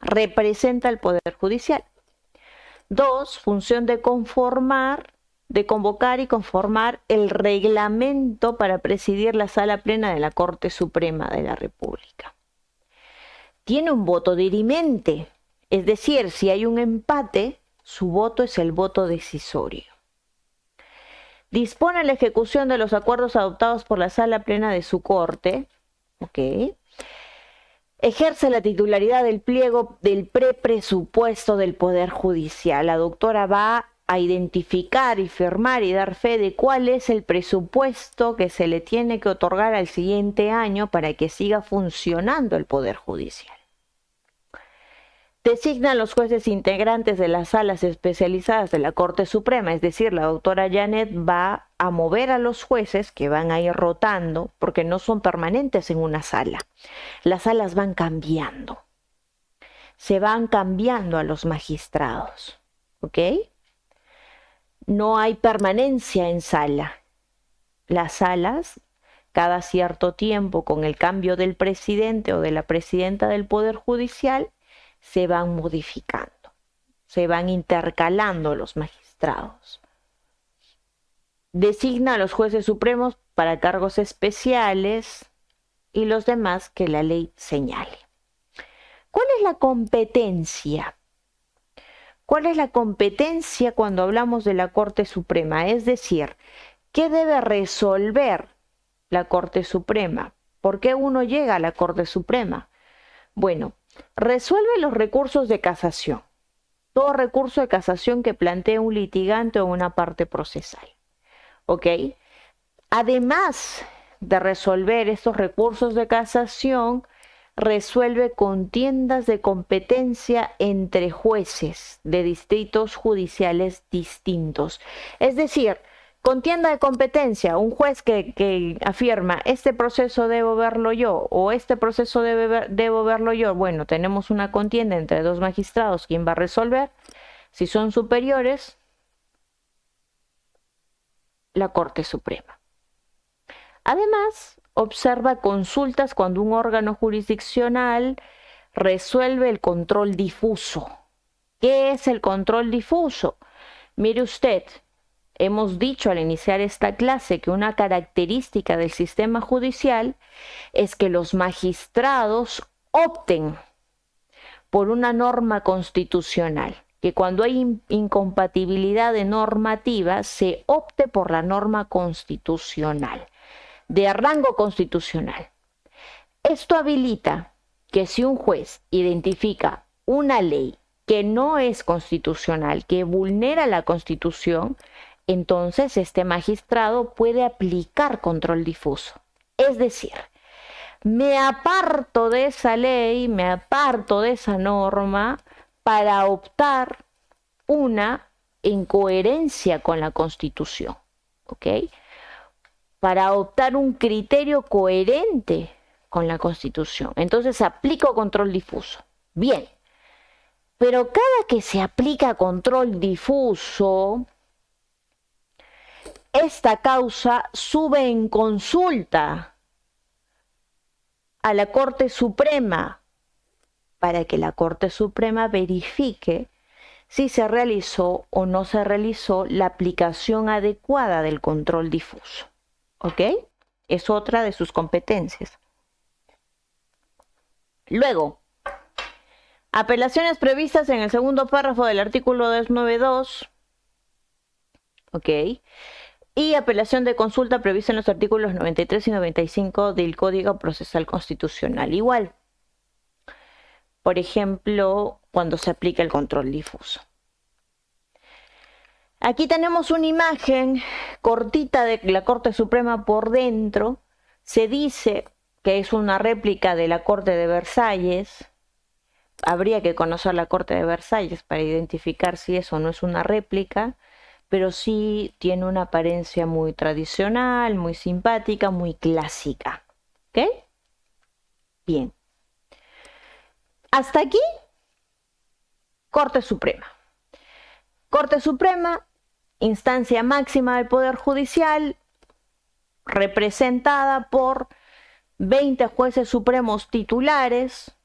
Representa al Poder Judicial. 2, función de convocar y conformar el reglamento para presidir la sala plena de la Corte Suprema de la República. Tiene un voto dirimente, es decir, si hay un empate, su voto es el voto decisorio. Dispone la ejecución de los acuerdos adoptados por la sala plena de su corte. ¿Ok? Ejerce la titularidad del pliego del prepresupuesto del Poder Judicial. La doctora va a identificar y firmar y dar fe de cuál es el presupuesto que se le tiene que otorgar al siguiente año para que siga funcionando el Poder Judicial. Designa a los jueces integrantes de las salas especializadas de la Corte Suprema, es decir, la doctora Janet va a mover a los jueces que van a ir rotando porque no son permanentes en una sala. Las salas van cambiando. Se van cambiando a los magistrados. ¿Ok? No hay permanencia en sala. Las salas, cada cierto tiempo, con el cambio del presidente o de la presidenta del Poder Judicial, se van modificando, se van intercalando los magistrados. Designa a los jueces supremos para cargos especiales y los demás que la ley señale. ¿Cuál es la competencia? ¿Cuál es la competencia cuando hablamos de la Corte Suprema? Es decir, ¿qué debe resolver la Corte Suprema? ¿Por qué uno llega a la Corte Suprema? Bueno, resuelve los recursos de casación. Todo recurso de casación que plantee un litigante o una parte procesal. ¿Ok? Además de resolver estos recursos de casación, resuelve contiendas de competencia entre jueces de distritos judiciales distintos. Es decir, contienda de competencia, un juez que afirma, este proceso debo verlo yo o este proceso debo verlo yo. Bueno, tenemos una contienda entre dos magistrados, ¿quién va a resolver? Si son superiores, la Corte Suprema. Además, observa consultas cuando un órgano jurisdiccional resuelve el control difuso. ¿Qué es el control difuso? Mire usted, hemos dicho al iniciar esta clase que una característica del sistema judicial es que los magistrados opten por una norma constitucional, que cuando hay incompatibilidad de normativa se opte por la norma constitucional, de rango constitucional. Esto habilita que si un juez identifica una ley que no es constitucional, que vulnera la Constitución, entonces este magistrado puede aplicar control difuso. Es decir, me aparto de esa ley, me aparto de esa norma para optar una en coherencia con la Constitución, ¿ok? Para optar un criterio coherente con la Constitución. Entonces aplico control difuso. Bien, pero cada que se aplica control difuso, esta causa sube en consulta a la Corte Suprema para que la Corte Suprema verifique si se realizó o no se realizó la aplicación adecuada del control difuso. ¿Ok? Es otra de sus competencias. Luego, apelaciones previstas en el segundo párrafo del artículo 292. ¿Ok? Y apelación de consulta prevista en los artículos 93 y 95 del Código Procesal Constitucional. Igual, por ejemplo, cuando se aplica el control difuso. Aquí tenemos una imagen cortita de la Corte Suprema por dentro. Se dice que es una réplica de la Corte de Versalles. Habría que conocer la Corte de Versalles para identificar si eso no es una réplica, pero sí tiene una apariencia muy tradicional, muy simpática, muy clásica. ¿Ok? Bien. Hasta aquí, Corte Suprema. Corte Suprema, instancia máxima del Poder Judicial, representada por 20 jueces supremos titulares,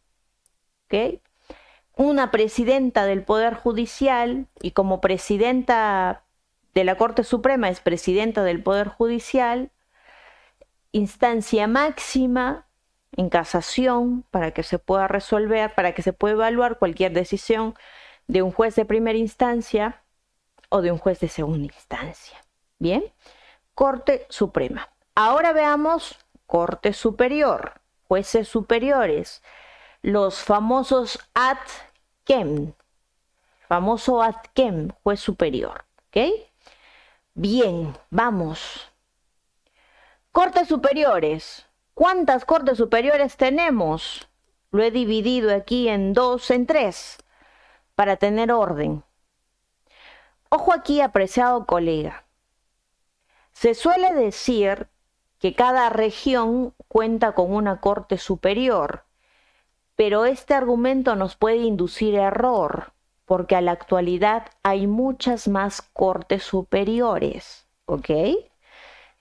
¿ok? Una presidenta del Poder Judicial, y como presidenta de la Corte Suprema es presidenta del Poder Judicial, instancia máxima en casación para que se pueda resolver, para que se pueda evaluar cualquier decisión de un juez de primera instancia o de un juez de segunda instancia. Bien, Corte Suprema. Ahora veamos Corte Superior, jueces superiores, los famosos ad quem, famoso ad quem, juez superior. ¿Ok? Bien, vamos. Cortes superiores. ¿Cuántas cortes superiores tenemos? Lo he dividido aquí en tres, para tener orden. Ojo aquí, apreciado colega. Se suele decir que cada región cuenta con una corte superior, pero este argumento nos puede inducir error, porque a la actualidad hay muchas más cortes superiores, ¿ok?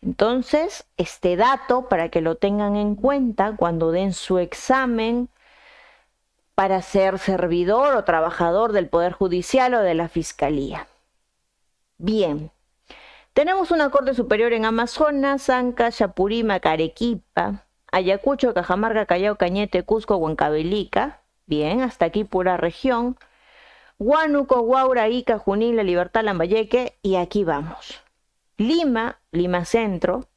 Entonces, este dato, para que lo tengan en cuenta cuando den su examen para ser servidor o trabajador del Poder Judicial o de la Fiscalía. Bien, tenemos una Corte Superior en Amazonas, Ancash, Apurímac, Arequipa, Ayacucho, Cajamarca, Callao, Cañete, Cusco, Huancavelica. Bien, hasta aquí pura región. Huánuco, Huaura, Ica, Junín, La Libertad, Lambayeque, y aquí vamos. Lima, Lima Centro,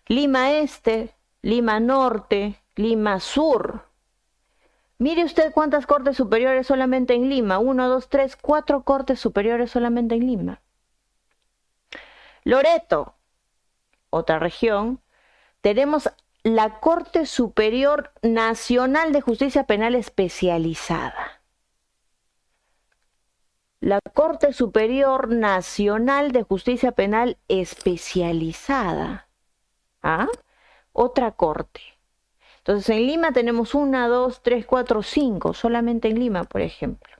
Lima Este, Lima Norte, Lima Sur. Mire usted cuántas cortes superiores solamente en Lima. 1, 2, 3, 4 cortes superiores solamente en Lima. Loreto, otra región. Tenemos la Corte Superior Nacional de Justicia Penal Especializada. La Corte Superior Nacional de Justicia Penal Especializada. ¿Ah? Otra corte. Entonces en Lima tenemos 1, 2, 3, 4, 5, solamente en Lima, por ejemplo.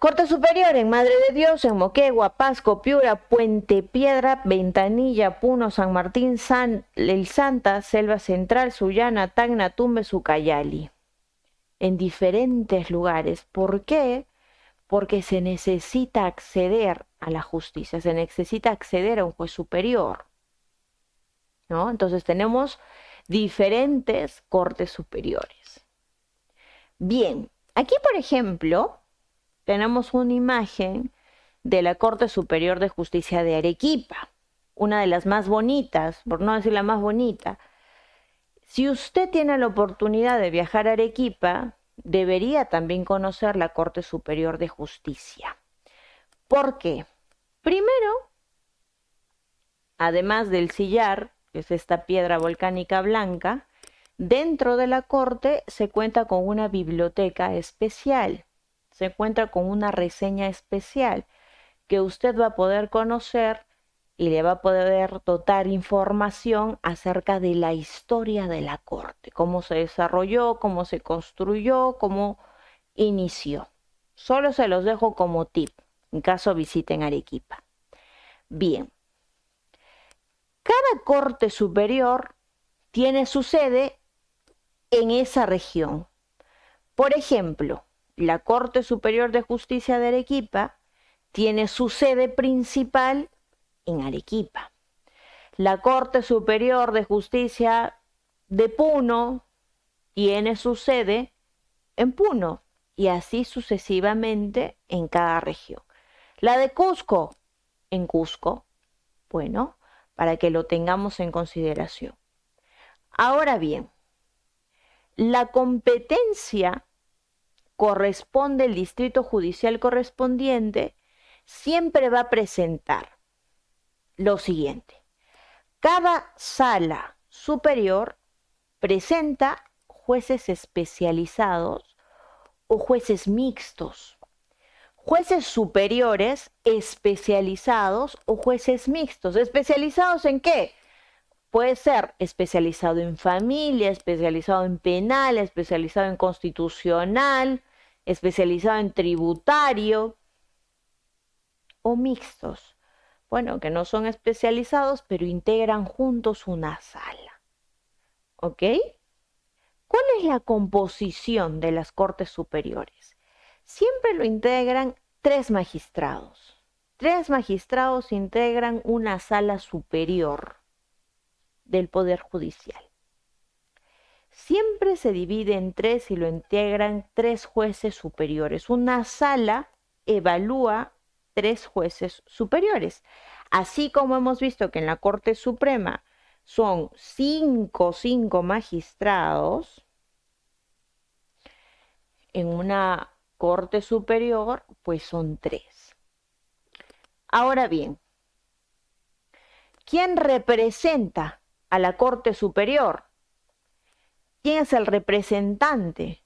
Corte Superior en Madre de Dios, en Moquegua, Pasco, Piura, Puente Piedra, Ventanilla, Puno, San Martín, El Santa, Selva Central, Sullana, Tacna, Tumbes, Ucayali. En diferentes lugares. ¿Por qué? Porque se necesita acceder a la justicia, se necesita acceder a un juez superior, ¿no? Entonces tenemos diferentes cortes superiores. Bien, aquí por ejemplo tenemos una imagen de la Corte Superior de Justicia de Arequipa, una de las más bonitas, por no decir la más bonita. Si usted tiene la oportunidad de viajar a Arequipa, debería también conocer la Corte Superior de Justicia. ¿Por qué? Primero, además del sillar, que es esta piedra volcánica blanca, dentro de la corte se cuenta con una biblioteca especial, se cuenta con una reseña especial que usted va a poder conocer y le va a poder dotar información acerca de la historia de la corte, cómo se desarrolló, cómo se construyó, cómo inició. Solo se los dejo como tip, en caso visiten Arequipa. Bien, cada corte superior tiene su sede en esa región. Por ejemplo, la Corte Superior de Justicia de Arequipa tiene su sede principal en Arequipa. La Corte Superior de Justicia de Puno tiene su sede en Puno y así sucesivamente en cada región. La de Cusco, en Cusco. Bueno, para que lo tengamos en consideración. Ahora bien, la competencia corresponde, el distrito judicial correspondiente siempre va a presentar lo siguiente. Cada sala superior presenta jueces especializados o jueces mixtos. Jueces superiores especializados o jueces mixtos. ¿Especializados en qué? Puede ser especializado en familia, especializado en penal, especializado en constitucional, especializado en tributario o mixtos. Bueno, que no son especializados, pero integran juntos una sala. ¿Ok? ¿Cuál es la composición de las Cortes Superiores? Siempre lo integran 3 magistrados. 3 magistrados integran una sala superior del Poder Judicial. Siempre se divide en 3 y lo integran 3 jueces superiores. Una sala evalúa 3 jueces superiores. Así como hemos visto que en la Corte Suprema son 5 magistrados, en una Corte Superior pues son 3. Ahora bien, ¿quién representa a la Corte Superior? ¿Quién es el representante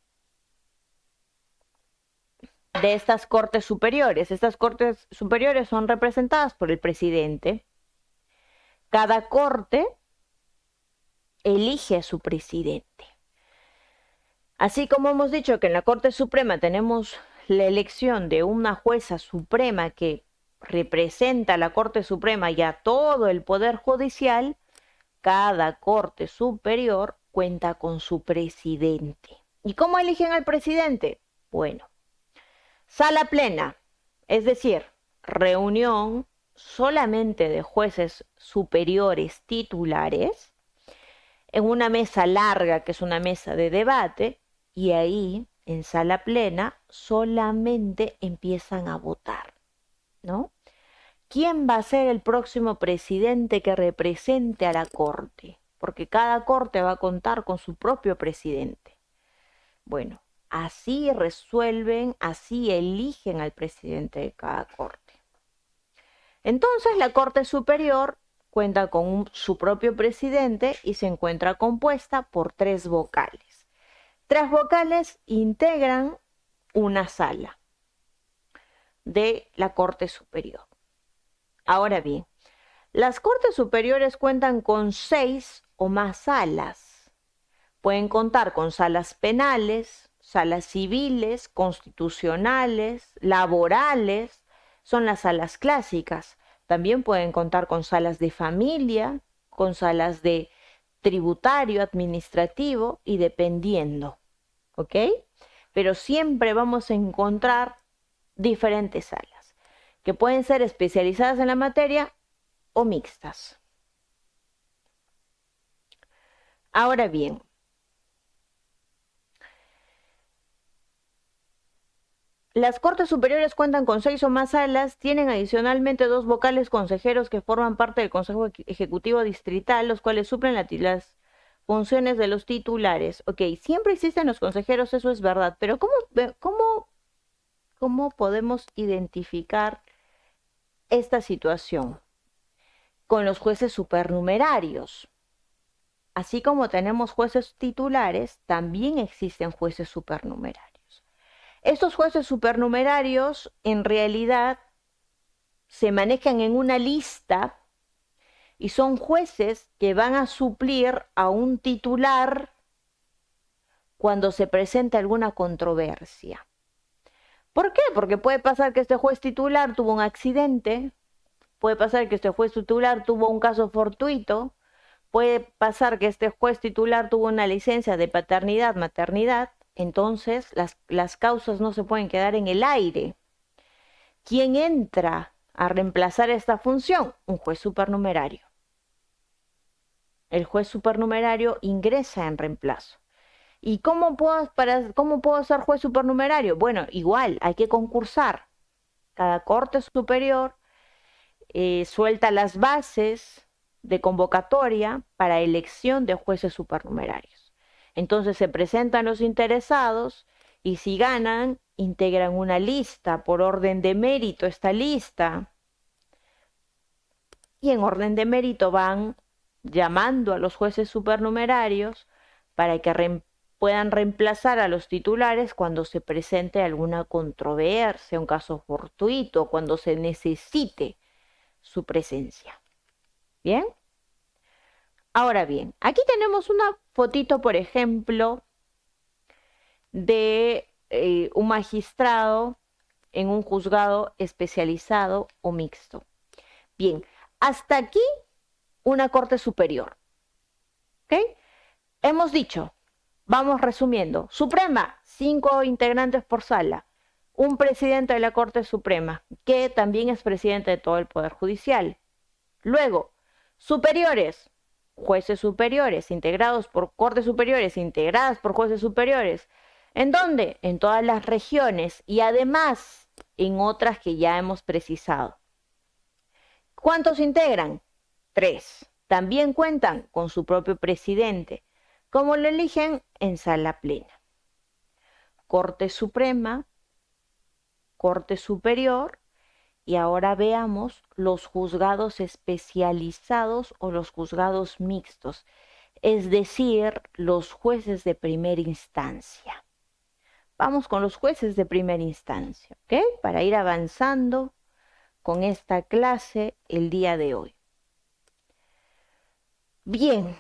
de estas Cortes Superiores? Estas Cortes Superiores son representadas por el presidente. Cada corte elige a su presidente. Así como hemos dicho que en la Corte Suprema tenemos la elección de una jueza suprema que representa a la Corte Suprema y a todo el Poder Judicial, cada Corte Superior cuenta con su presidente. ¿Y cómo eligen al presidente? Bueno, sala plena, es decir, reunión solamente de jueces superiores titulares, en una mesa larga, que es una mesa de debate, y ahí, en sala plena, solamente empiezan a votar, ¿no? ¿Quién va a ser el próximo presidente que represente a la Corte? Porque cada Corte va a contar con su propio presidente. Bueno, así resuelven, así eligen al presidente de cada Corte. Entonces, la Corte Superior cuenta con su propio presidente y se encuentra compuesta por 3 vocales. 3 vocales integran una sala de la Corte Superior. Ahora bien, las Cortes Superiores cuentan con 6 o más salas. Pueden contar con salas penales, salas civiles, constitucionales, laborales, son las salas clásicas. También pueden contar con salas de familia, con salas de tributario, administrativo y dependiendo, ¿ok? Pero siempre vamos a encontrar diferentes salas, que pueden ser especializadas en la materia o mixtas. Ahora bien, las Cortes Superiores cuentan con 6 o más salas, tienen adicionalmente 2 vocales consejeros que forman parte del Consejo Ejecutivo Distrital, los cuales suplen las funciones de los titulares. Ok, siempre existen los consejeros, eso es verdad, pero ¿cómo podemos identificar esta situación? Con los jueces supernumerarios. Así como tenemos jueces titulares, también existen jueces supernumerarios. Estos jueces supernumerarios en realidad se manejan en una lista y son jueces que van a suplir a un titular cuando se presenta alguna controversia. ¿Por qué? Porque puede pasar que este juez titular tuvo un accidente, puede pasar que este juez titular tuvo un caso fortuito, puede pasar que este juez titular tuvo una licencia de paternidad, maternidad. Entonces, las causas no se pueden quedar en el aire. ¿Quién entra a reemplazar esta función? Un juez supernumerario. El juez supernumerario ingresa en reemplazo. ¿Y cómo puedo ser juez supernumerario? Bueno, igual, hay que concursar. Cada Corte Superior suelta las bases de convocatoria para elección de jueces supernumerarios. Entonces se presentan los interesados y si ganan, integran una lista por orden de mérito, esta lista. Y en orden de mérito van llamando a los jueces supernumerarios para que puedan reemplazar a los titulares cuando se presente alguna controversia, un caso fortuito, cuando se necesite su presencia. ¿Bien? Ahora bien, aquí tenemos una fotito, por ejemplo, de un magistrado en un juzgado especializado o mixto. Bien, hasta aquí una corte superior. ¿Ok? Hemos dicho, vamos resumiendo, Suprema, 5 integrantes por sala, un presidente de la Corte Suprema, que también es presidente de todo el Poder Judicial. Luego, superiores, jueces superiores, integrados por cortes superiores, integradas por jueces superiores. ¿En dónde? En todas las regiones y además en otras que ya hemos precisado. ¿Cuántos integran? 3. También cuentan con su propio presidente, como lo eligen en sala plena. Corte Suprema, Corte Superior, y ahora veamos los juzgados especializados o los juzgados mixtos, es decir, los jueces de primera instancia. Vamos con los jueces de primera instancia, ¿ok? Para ir avanzando con esta clase el día de hoy. Bien,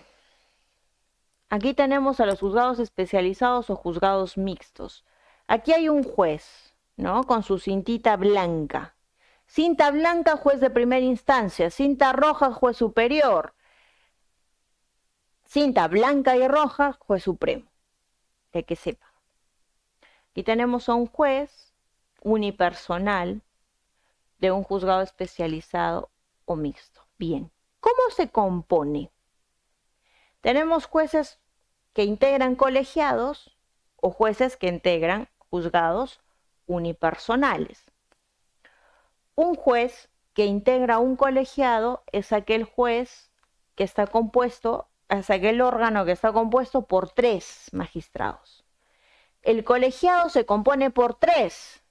aquí tenemos a los juzgados especializados o juzgados mixtos. Aquí hay un juez, ¿no? Con su cintita blanca. Cinta blanca, juez de primera instancia. Cinta roja, juez superior. Cinta blanca y roja, juez supremo. De que sepa. Aquí tenemos a un juez unipersonal de un juzgado especializado o mixto. Bien, ¿cómo se compone? Tenemos jueces que integran colegiados o jueces que integran juzgados unipersonales. Un juez que integra un colegiado es aquel juez que está compuesto, es aquel órgano que está compuesto por 3 magistrados. El colegiado se compone por 3.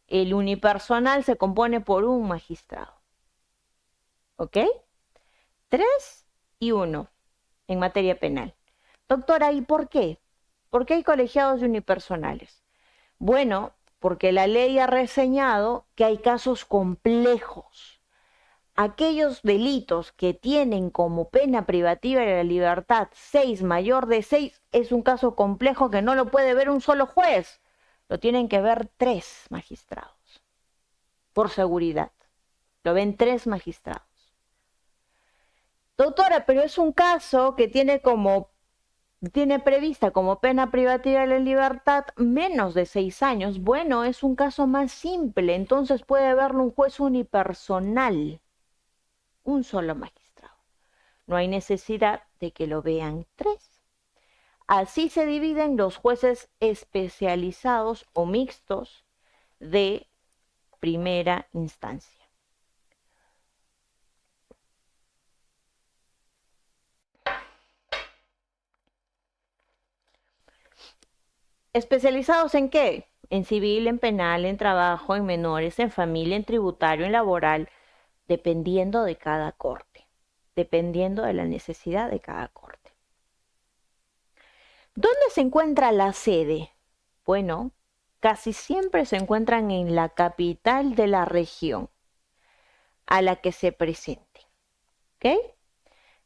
El unipersonal se compone por 1 magistrado. ¿Ok? 3 y 1 en materia penal. Doctora, ¿y por qué? ¿Por qué hay colegiados y unipersonales? Bueno, porque la ley ha reseñado que hay casos complejos. Aquellos delitos que tienen como pena privativa de la libertad 6, mayor de 6, es un caso complejo que no lo puede ver un solo juez. Lo tienen que ver 3 magistrados. Por seguridad. Lo ven 3 magistrados. Doctora, pero es un caso que tiene prevista como pena privativa de la libertad menos de 6 años. Bueno, es un caso más simple, entonces puede verlo un juez unipersonal, un solo magistrado. No hay necesidad de que lo vean 3. Así se dividen los jueces especializados o mixtos de primera instancia. ¿Especializados en qué? En civil, en penal, en trabajo, en menores, en familia, en tributario, en laboral, dependiendo de cada corte, dependiendo de la necesidad de cada corte. ¿Dónde se encuentra la sede? Bueno, casi siempre se encuentran en la capital de la región a la que se presente. ¿Ok?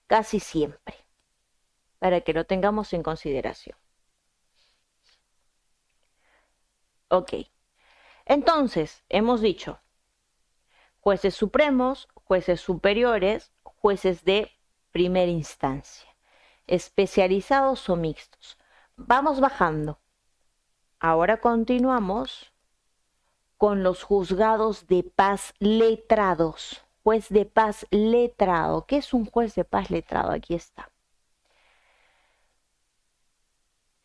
Casi siempre, para que lo tengamos en consideración. Ok, entonces hemos dicho jueces supremos, jueces superiores, jueces de primera instancia, especializados o mixtos. Vamos bajando. Ahora continuamos con los juzgados de paz letrados. Juez de paz letrado. ¿Qué es un juez de paz letrado? Aquí está.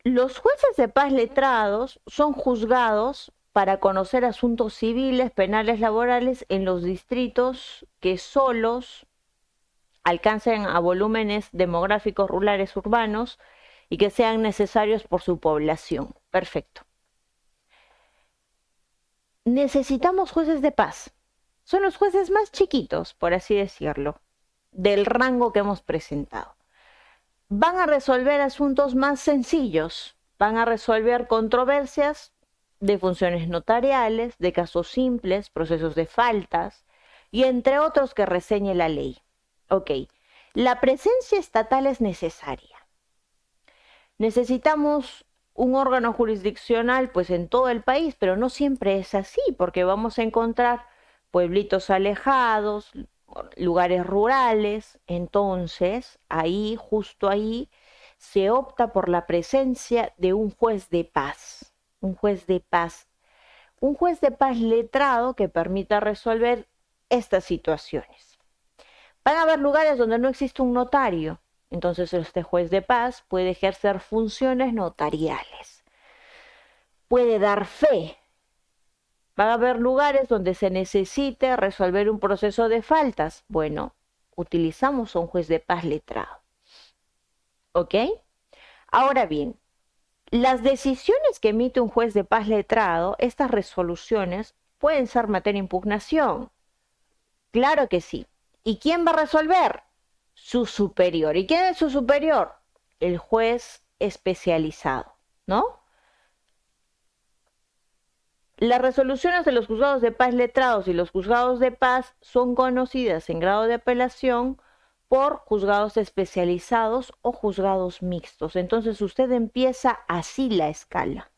Los jueces de paz letrados son juzgados para conocer asuntos civiles, penales, laborales en los distritos que solos alcancen a volúmenes demográficos rurales urbanos y que sean necesarios por su población. Perfecto. Necesitamos jueces de paz. Son los jueces más chiquitos, por así decirlo, del rango que hemos presentado. van a resolver asuntos más sencillos, van a resolver controversias de funciones notariales, de casos simples, procesos de faltas y entre otros que reseñe la ley. Ok, la presencia estatal es necesaria. Necesitamos un órgano jurisdiccional pues en todo el país, pero no siempre es así, porque vamos a encontrar pueblitos alejados, lugares rurales. Entonces ahí, justo ahí, se opta por la presencia de un juez de paz, un juez de paz letrado que permita resolver estas situaciones. Van a haber lugares donde no existe un notario, entonces este juez de paz puede ejercer funciones notariales, puede dar fe. Van a haber lugares donde se necesite resolver un proceso de faltas. Bueno, utilizamos a un juez de paz letrado. ¿Ok? Ahora bien, las decisiones que emite un juez de paz letrado, estas resoluciones, pueden ser materia de impugnación. Claro que sí. ¿Y quién va a resolver? Su superior. ¿Y quién es su superior? El juez especializado, ¿no? Las resoluciones de los juzgados de paz letrados y los juzgados de paz son conocidas en grado de apelación por juzgados especializados o juzgados mixtos. Entonces usted empieza así la escala,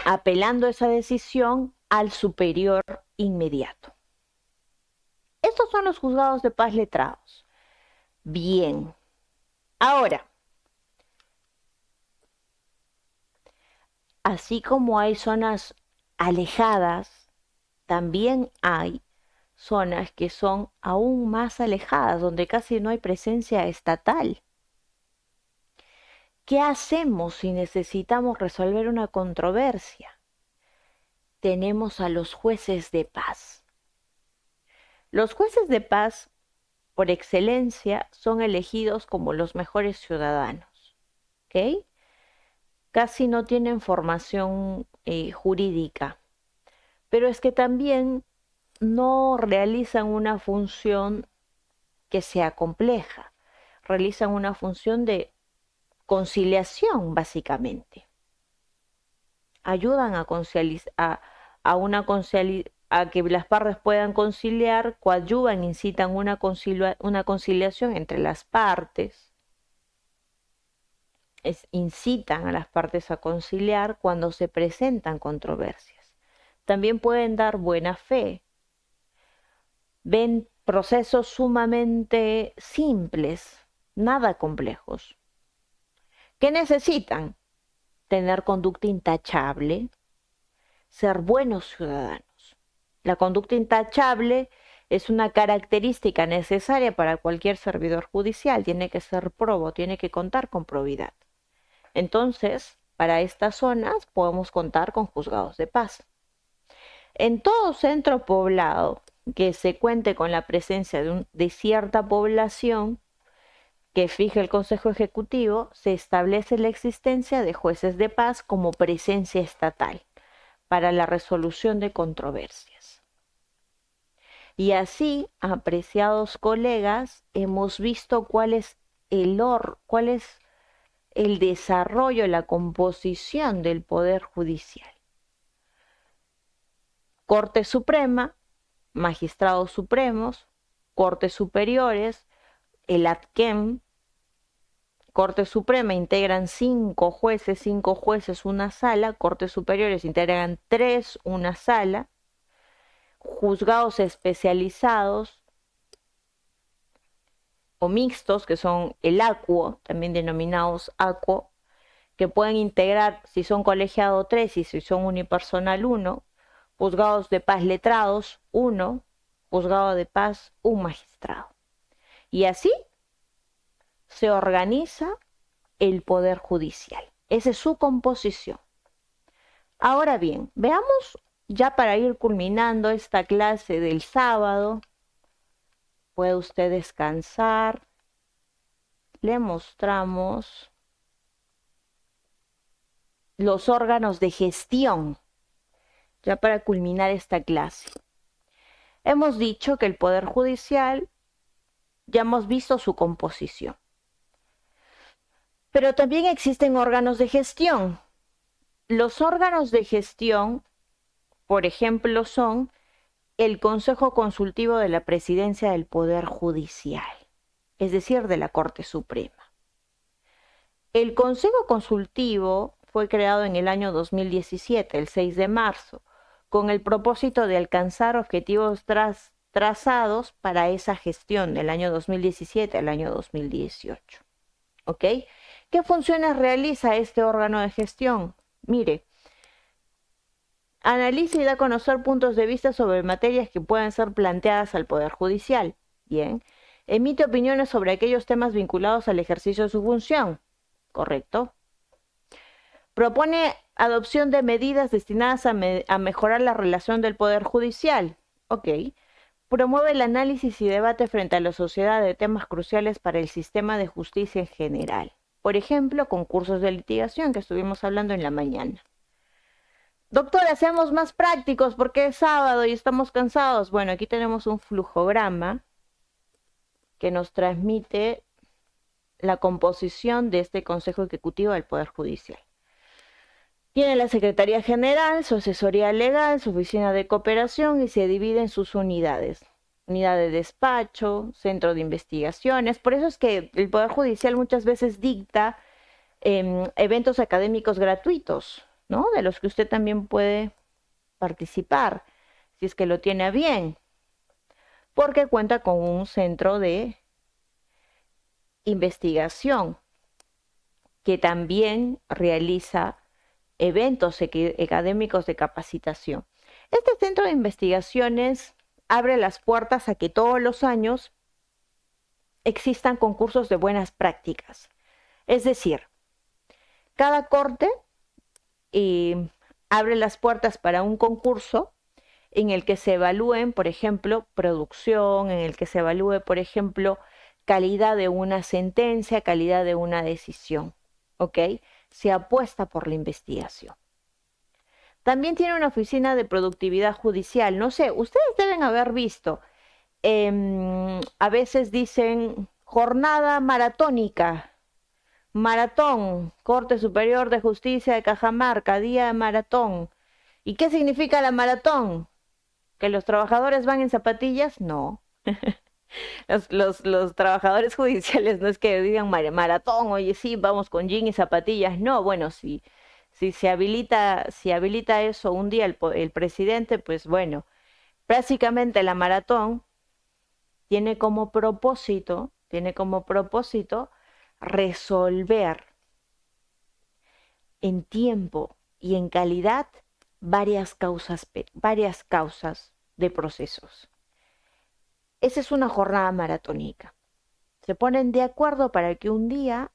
apelando esa decisión al superior inmediato. Estos son los juzgados de paz letrados. Bien. Ahora, así como hay zonas alejadas, también hay zonas que son aún más alejadas, donde casi no hay presencia estatal. ¿Qué hacemos si necesitamos resolver una controversia? Tenemos a los jueces de paz. Los jueces de paz, por excelencia, son elegidos como los mejores ciudadanos, ¿ok? Casi no tienen formación jurídica, pero es que también no realizan una función que sea compleja, realizan una función de conciliación básicamente. Ayudan a que las partes puedan conciliar, coadyuvan, incitan una conciliación entre las partes, incitan a las partes a conciliar cuando se presentan controversias. También pueden dar buena fe. Ven procesos sumamente simples, nada complejos. ¿Qué necesitan? Tener conducta intachable, ser buenos ciudadanos. La conducta intachable es una característica necesaria para cualquier servidor judicial. Tiene que ser probo, tiene que contar con probidad. Entonces, para estas zonas podemos contar con juzgados de paz. En todo centro poblado que se cuente con la presencia de cierta población que fije el Consejo Ejecutivo, se establece la existencia de jueces de paz como presencia estatal para la resolución de controversias. Y así, apreciados colegas, hemos visto cuál es el desarrollo, la composición del Poder Judicial. Corte Suprema, magistrados supremos, cortes superiores, el ATQUEM. Corte Suprema integran 5 jueces, una sala. Cortes superiores integran 3, una sala. Juzgados especializados o mixtos, que son el ACUO, también denominados ACUO, que pueden integrar, si son colegiado, 3 y si son unipersonal, 1. Juzgados de paz letrados, 1. Juzgado de paz, un magistrado. Y así se organiza el Poder Judicial. Esa es su composición. Ahora bien, veamos ya para ir culminando esta clase del sábado. Puede usted descansar. Le mostramos los órganos de gestión, ya para culminar esta clase. Hemos dicho que el Poder Judicial Ya hemos visto su composición. Pero también existen órganos de gestión. Los órganos de gestión, por ejemplo, son el Consejo Consultivo de la Presidencia del Poder Judicial, es decir, de la Corte Suprema. El Consejo Consultivo fue creado en el año 2017, el 6 de marzo, con el propósito de alcanzar objetivos trazados para esa gestión del año 2017 al año 2018. ¿Ok? ¿Qué funciones realiza este órgano de gestión? Mire, analiza y da a conocer puntos de vista sobre materias que puedan ser planteadas al Poder Judicial. Bien. Emite opiniones sobre aquellos temas vinculados al ejercicio de su función. Correcto. Propone adopción de medidas destinadas a mejorar la relación del Poder Judicial. Ok. Promueve el análisis y debate frente a la sociedad de temas cruciales para el sistema de justicia en general. Por ejemplo, concursos de litigación que estuvimos hablando en la mañana. Doctora, seamos más prácticos porque es sábado y estamos cansados. Bueno, aquí tenemos un flujograma que nos transmite la composición de este Consejo Ejecutivo del Poder Judicial. Tiene la Secretaría General, su asesoría legal, su oficina de cooperación y se divide en sus unidades. Unidad de despacho, centro de investigaciones. Por eso es que el Poder Judicial muchas veces dicta eventos académicos gratuitos, ¿no? De los que usted también puede participar, si es que lo tiene a bien, porque cuenta con un centro de investigación que también realiza eventos académicos de capacitación. Este centro de investigaciones abre las puertas a que todos los años existan concursos de buenas prácticas. Es decir, cada corte abre las puertas para un concurso en el que se evalúen, por ejemplo, producción, en el que se evalúe, por ejemplo, calidad de una sentencia, calidad de una decisión, ¿ok? Se apuesta por la investigación. También tiene una oficina de productividad judicial. No sé, ustedes deben haber visto, a veces dicen jornada maratónica, maratón, Corte Superior de Justicia de Cajamarca, día de maratón. ¿Y qué significa la maratón? ¿Que los trabajadores van en zapatillas? No. Los trabajadores judiciales no es que digan maratón, oye, sí, vamos con jean y zapatillas. No, bueno, si se habilita eso un día el presidente, pues bueno, prácticamente la maratón tiene como propósito resolver en tiempo y en calidad varias causas de procesos. Esa es una jornada maratónica. Se ponen de acuerdo para que un día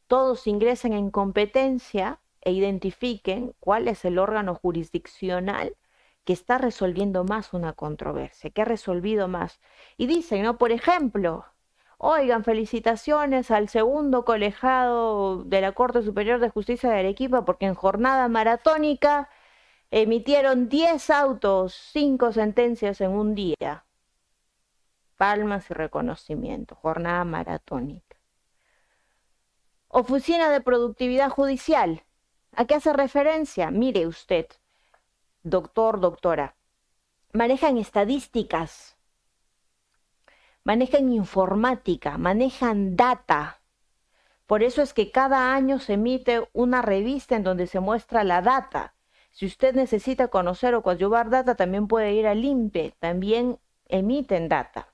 todos ingresen en competencia e identifiquen cuál es el órgano jurisdiccional que está resolviendo más una controversia, que ha resolvido más. Y dicen, ¿no? Por ejemplo, oigan, felicitaciones al segundo colegiado de la Corte Superior de Justicia de Arequipa porque en jornada maratónica emitieron 10 autos, 5 sentencias en un día. Palmas y reconocimiento, jornada maratónica. Oficina de Productividad Judicial. ¿A qué hace referencia? Mire usted, doctor, doctora, manejan estadísticas, manejan informática, manejan data. Por eso es que cada año se emite una revista en donde se muestra la data. Si usted necesita conocer o coadyuvar data, también puede ir al INPE, también emiten data.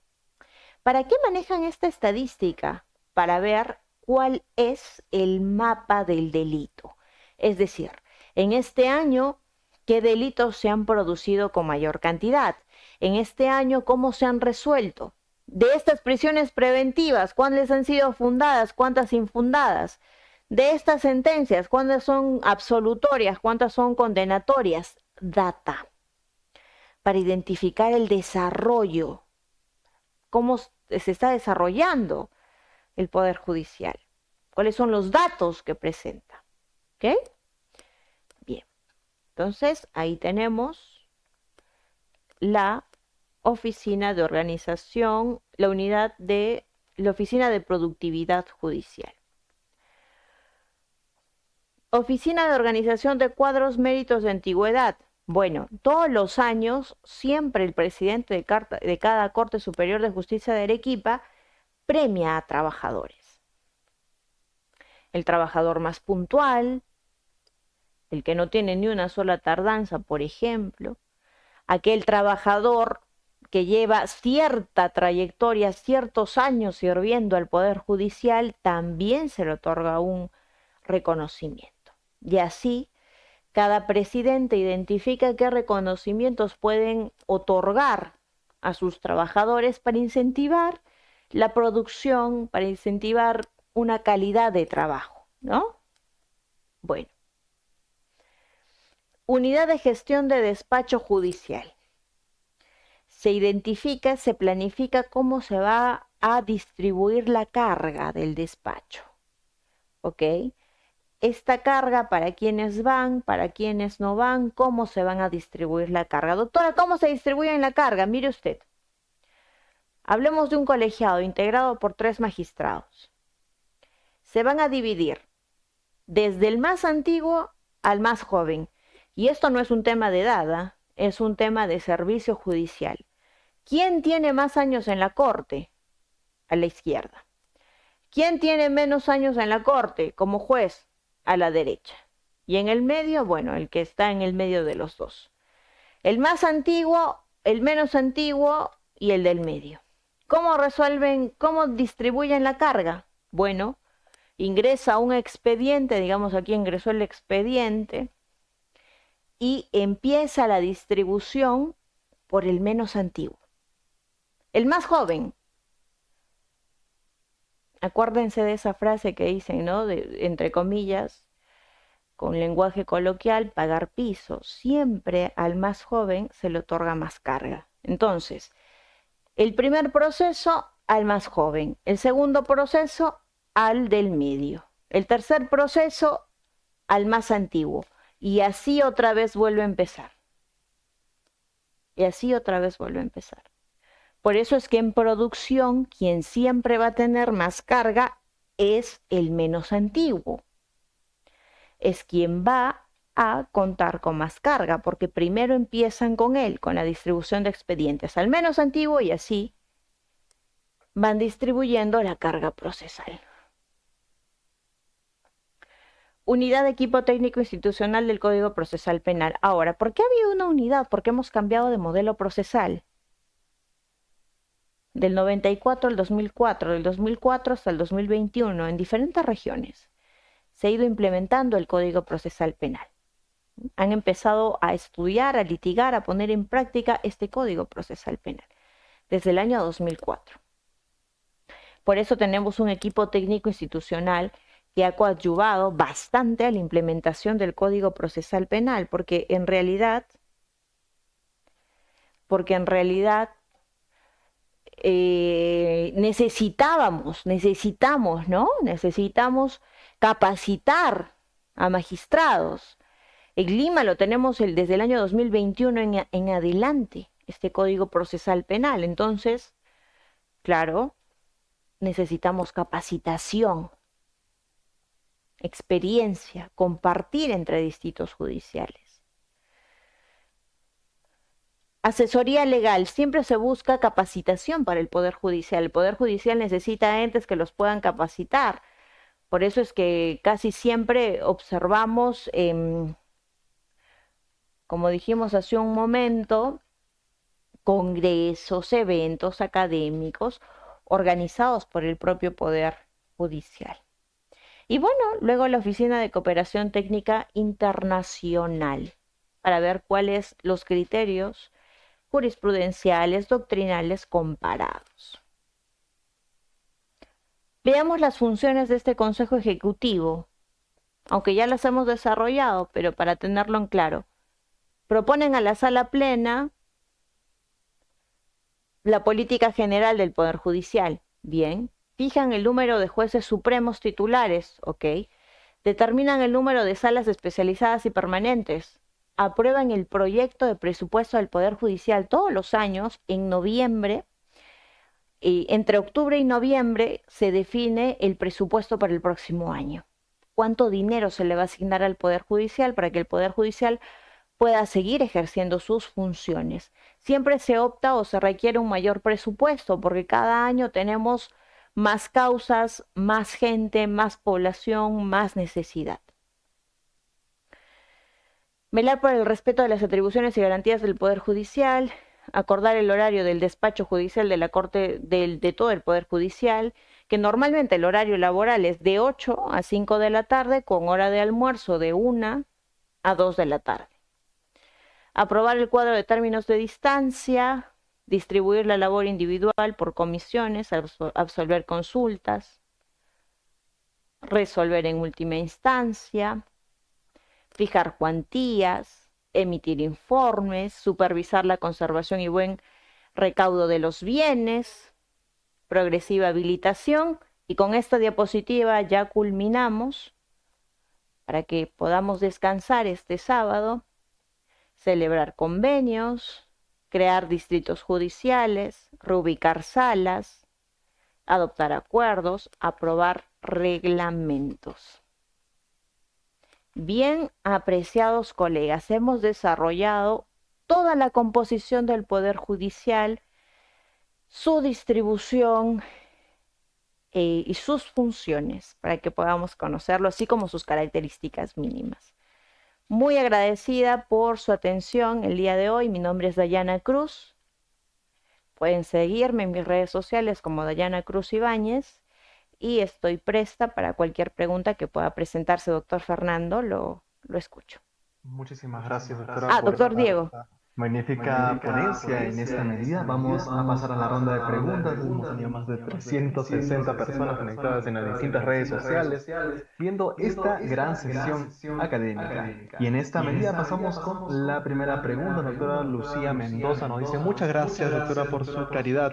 ¿Para qué manejan esta estadística? Para ver cuál es el mapa del delito. Es decir, en este año, ¿qué delitos se han producido con mayor cantidad? En este año, ¿cómo se han resuelto? De estas prisiones preventivas, ¿cuántas han sido fundadas? ¿Cuántas infundadas? De estas sentencias, ¿cuántas son absolutorias? ¿Cuántas son condenatorias? Data. Para identificar el desarrollo, cómo se está desarrollando el Poder Judicial, cuáles son los datos que presenta. ¿Ok? Bien. Entonces, ahí tenemos la oficina de organización, la unidad de la Oficina de Productividad Judicial. Oficina de Organización de Cuadros Méritos de Antigüedad. Bueno, todos los años, siempre el presidente de cada Corte Superior de Justicia de Arequipa premia a trabajadores. El trabajador más puntual, el que no tiene ni una sola tardanza, por ejemplo, aquel trabajador que lleva cierta trayectoria, ciertos años sirviendo al Poder Judicial, también se le otorga un reconocimiento. Y así, cada presidente identifica qué reconocimientos pueden otorgar a sus trabajadores para incentivar la producción, para incentivar una calidad de trabajo, ¿no? Bueno. Unidad de Gestión de Despacho Judicial. Se identifica, se planifica cómo se va a distribuir la carga del despacho, ¿ok? Esta carga, para quienes van, para quienes no van, cómo se van a distribuir la carga. Doctora, ¿cómo se distribuye la carga? Mire usted. Hablemos de un colegiado integrado por 3 magistrados. Se van a dividir desde el más antiguo al más joven. Y esto no es un tema de edad, es un tema de servicio judicial. ¿Quién tiene más años en la corte? A la izquierda. ¿Quién tiene menos años en la corte como juez? A la derecha. Y en el medio, bueno, el que está en el medio de los dos. El más antiguo, el menos antiguo y el del medio. ¿Cómo resuelven, cómo distribuyen la carga? Bueno, ingresa un expediente, digamos aquí ingresó el expediente, y empieza la distribución por el menos antiguo. El más joven. Acuérdense de esa frase que dicen, ¿no? Entre comillas, con lenguaje coloquial, pagar piso. Siempre al más joven se le otorga más carga. Entonces, el primer proceso al más joven. El segundo proceso al del medio. El tercer proceso al más antiguo. Y así otra vez vuelve a empezar. Y así otra vez vuelve a empezar. Por eso es que en producción, quien siempre va a tener más carga es el menos antiguo. Es quien va a contar con más carga, porque primero empiezan con él, con la distribución de expedientes al menos antiguo y así van distribuyendo la carga procesal. Unidad de Equipo Técnico Institucional del Código Procesal Penal. Ahora, ¿por qué ha habido una unidad? ¿Por qué hemos cambiado de modelo procesal? Del 94 al 2004, del 2004 hasta el 2021, en diferentes regiones, se ha ido implementando el Código Procesal Penal. Han empezado a estudiar, a litigar, a poner en práctica este Código Procesal Penal desde el año 2004. Por eso tenemos un equipo técnico institucional que ha coadyuvado bastante a la implementación del Código Procesal Penal, porque en realidad necesitamos capacitar a magistrados. En Lima lo tenemos desde el año 2021 en adelante, este Código Procesal Penal. Entonces, claro, necesitamos capacitación, experiencia, compartir entre distritos judiciales. Asesoría legal. Siempre se busca capacitación para el Poder Judicial. El Poder Judicial necesita entes que los puedan capacitar. Por eso es que casi siempre observamos, como dijimos hace un momento, congresos, eventos académicos organizados por el propio Poder Judicial. Y bueno, luego la Oficina de Cooperación Técnica Internacional, para ver cuáles los criterios jurisprudenciales, doctrinales comparados. Veamos las funciones de este Consejo Ejecutivo, aunque ya las hemos desarrollado, pero para tenerlo en claro. Proponen a la Sala Plena la política general del Poder Judicial. Bien. Fijan el número de jueces supremos titulares, ¿ok? Determinan el número de salas especializadas y permanentes. Aprueban el proyecto de presupuesto del Poder Judicial todos los años, en noviembre. Y entre octubre y noviembre se define el presupuesto para el próximo año. ¿Cuánto dinero se le va a asignar al Poder Judicial para que el Poder Judicial pueda seguir ejerciendo sus funciones? Siempre se opta o se requiere un mayor presupuesto porque cada año tenemos más causas, más gente, más población, más necesidad. Velar por el respeto de las atribuciones y garantías del Poder Judicial, acordar el horario del despacho judicial de la Corte de todo el Poder Judicial, que normalmente el horario laboral es de 8 a 5 de la tarde con hora de almuerzo de 1 a 2 de la tarde. Aprobar el cuadro de términos de distancia, distribuir la labor individual por comisiones, absolver consultas, resolver en última instancia, fijar cuantías, emitir informes, supervisar la conservación y buen recaudo de los bienes, progresiva habilitación. Y con esta diapositiva ya culminamos para que podamos descansar este sábado, celebrar convenios, crear distritos judiciales, reubicar salas, adoptar acuerdos, aprobar reglamentos. Bien, apreciados colegas, hemos desarrollado toda la composición del Poder Judicial, su distribución y sus funciones para que podamos conocerlo, así como sus características mínimas. Muy agradecida por su atención el día de hoy. Mi nombre es Dayana Cruz. Pueden seguirme en mis redes sociales como Dayana Cruz Ibáñez y estoy presta para cualquier pregunta que pueda presentarse, doctor Fernando. Lo escucho. Muchísimas gracias, doctora, por Doctor Diego. esta magnífica ponencia. En esta medida vamos a pasar a la ronda de preguntas. Hemos tenido más de 360 personas conectadas en las distintas redes sociales viendo esta gran sesión académica. Y en esta medida pasamos con la primera pregunta. Doctora Lucía Mendoza nos dice: muchas gracias, doctora, por su claridad.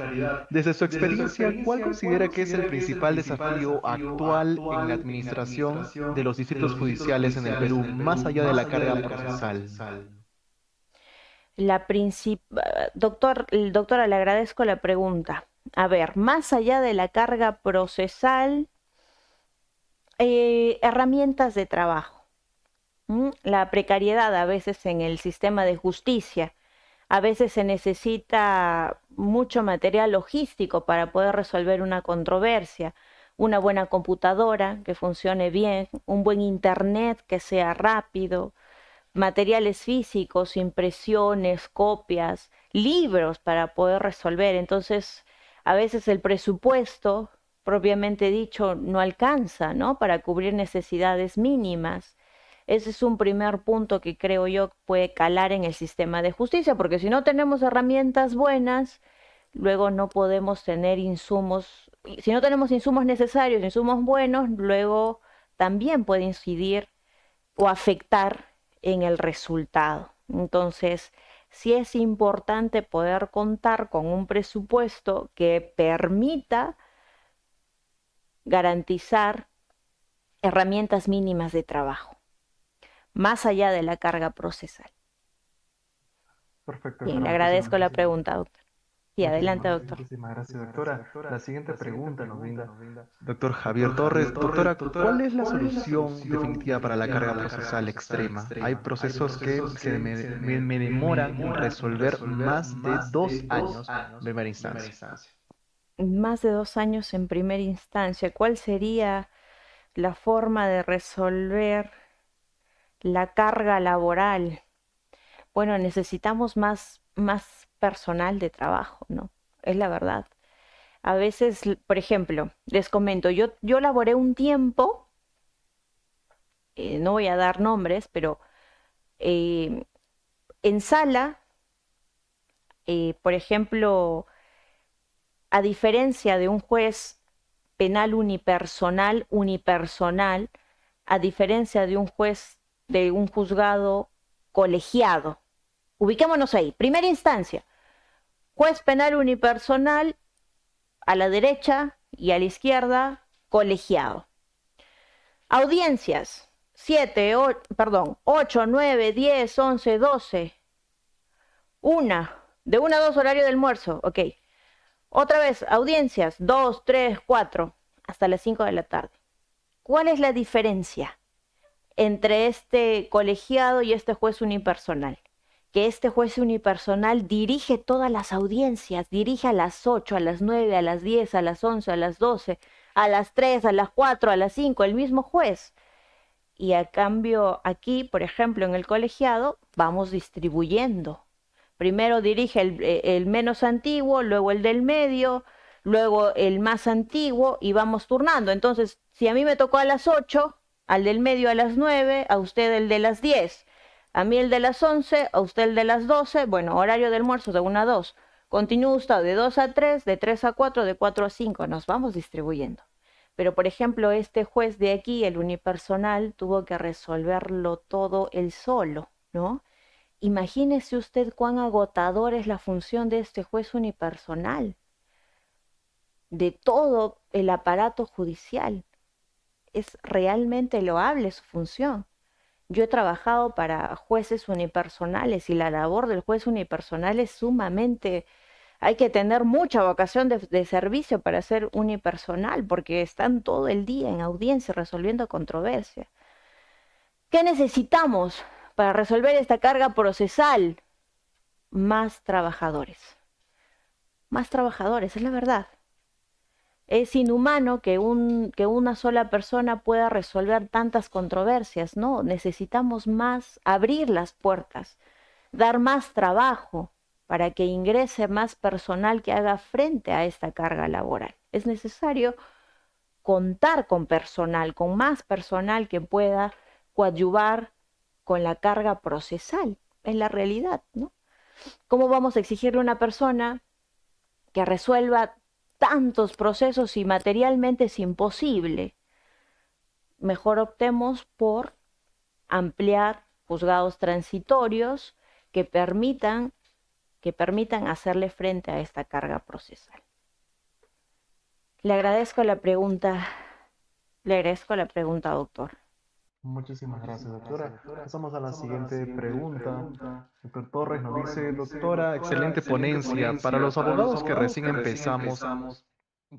Desde su experiencia, ¿cuál considera que es el principal desafío actual en la administración de los distritos judiciales en el Perú, más allá de la carga procesal? Doctora, le agradezco la pregunta. A ver, más allá de la carga procesal, herramientas de trabajo. La precariedad a veces en el sistema de justicia. A veces se necesita mucho material logístico para poder resolver una controversia. Una buena computadora que funcione bien, un buen internet que sea rápido, materiales físicos, impresiones, copias, libros para poder resolver. Entonces, a veces el presupuesto, propiamente dicho, no alcanza, ¿no?, para cubrir necesidades mínimas. Ese es un primer punto que creo yo puede calar en el sistema de justicia, porque si no tenemos herramientas buenas, luego no podemos tener insumos. Si no tenemos insumos necesarios, insumos buenos, luego también puede incidir o afectar en el resultado. Entonces, sí es importante poder contar con un presupuesto que permita garantizar herramientas mínimas de trabajo, más allá de la carga procesal. Perfecto. Bien, le agradezco la pregunta, doctor. Sí, adelante, doctor. Muchísimas gracias, doctora. La siguiente pregunta nos brinda doctor Javier Torres. Doctora, ¿cuál es la solución definitiva para la carga procesal extrema? Hay procesos que me demoran en resolver más de 2 años en primera instancia. Más de 2 años en primera instancia. ¿Cuál sería la forma de resolver la carga laboral? Bueno, necesitamos más personal de trabajo, ¿no? Es la verdad. A veces, por ejemplo, les comento, yo laboré un tiempo, no voy a dar nombres, pero en sala, por ejemplo, a diferencia de un juez penal unipersonal, a diferencia de un juez de un juzgado colegiado. Ubiquémonos ahí. Primera instancia, juez penal unipersonal, a la derecha y a la izquierda, colegiado. Audiencias, 8, 9, 10, 11, 12. De 1 a 2 horario de almuerzo, ok. Otra vez, audiencias, 2, 3, 4, hasta las 5 de la tarde. ¿Cuál es la diferencia entre este colegiado y este juez unipersonal? Que este juez unipersonal dirige todas las audiencias, dirige a las 8, a las 9, a las 10, a las 11, a las 12, a las 3, a las 4, a las 5, el mismo juez. Y a cambio aquí, por ejemplo, en el colegiado, vamos distribuyendo. Primero dirige el menos antiguo, luego el del medio, luego el más antiguo y vamos turnando. Entonces, si a mí me tocó a las 8, al del medio a las 9, a usted el de las 10, a mí el de las 11, a usted el de las 12, bueno, horario de almuerzo de 1 a 2. Continúa usted de 2 a 3, de 3 a 4, de 4 a 5, nos vamos distribuyendo. Pero, por ejemplo, este juez de aquí, el unipersonal, tuvo que resolverlo todo él solo, ¿no? Imagínese usted cuán agotador es la función de este juez unipersonal, de todo el aparato judicial. Es realmente loable su función. Yo he trabajado para jueces unipersonales y la labor del juez unipersonal es sumamente... Hay que tener mucha vocación de servicio para ser unipersonal porque están todo el día en audiencia resolviendo controversias. ¿Qué necesitamos para resolver esta carga procesal? Más trabajadores. Más trabajadores, es la verdad. Es inhumano que una sola persona pueda resolver tantas controversias, ¿no? Necesitamos más, abrir las puertas, dar más trabajo para que ingrese más personal que haga frente a esta carga laboral. Es necesario contar con personal, con más personal que pueda coadyuvar con la carga procesal, es la realidad, ¿no? ¿Cómo vamos a exigirle a una persona que resuelva tantos procesos si materialmente es imposible? Mejor optemos por ampliar juzgados transitorios que permitan hacerle frente a esta carga procesal. Le agradezco la pregunta, doctor. Muchísimas gracias, doctora. Pasamos a la siguiente pregunta. Doctor Torres nos dice, doctora, excelente ponencia. Para los abogados que recién empezamos,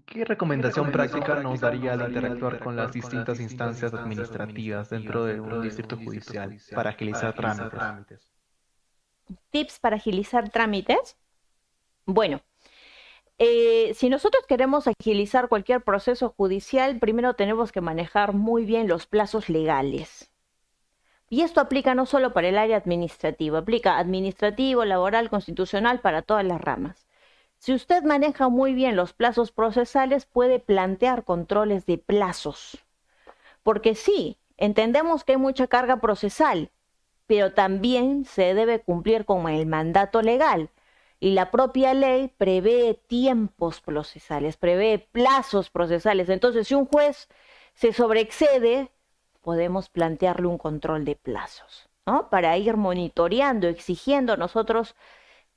¿qué recomendación práctica nos daría al interactuar con las distintas instancias administrativas dentro de un distrito judicial para agilizar trámites? ¿Tips para agilizar trámites? Bueno, si nosotros queremos agilizar cualquier proceso judicial, primero tenemos que manejar muy bien los plazos legales. Y esto aplica no solo para el área administrativa, aplica administrativo, laboral, constitucional, para todas las ramas. Si usted maneja muy bien los plazos procesales, puede plantear controles de plazos. Porque sí, entendemos que hay mucha carga procesal, pero también se debe cumplir con el mandato legal. Y la propia ley prevé tiempos procesales, prevé plazos procesales. Entonces, si un juez se sobreexcede, podemos plantearle un control de plazos, ¿no? Para ir monitoreando, exigiendo nosotros,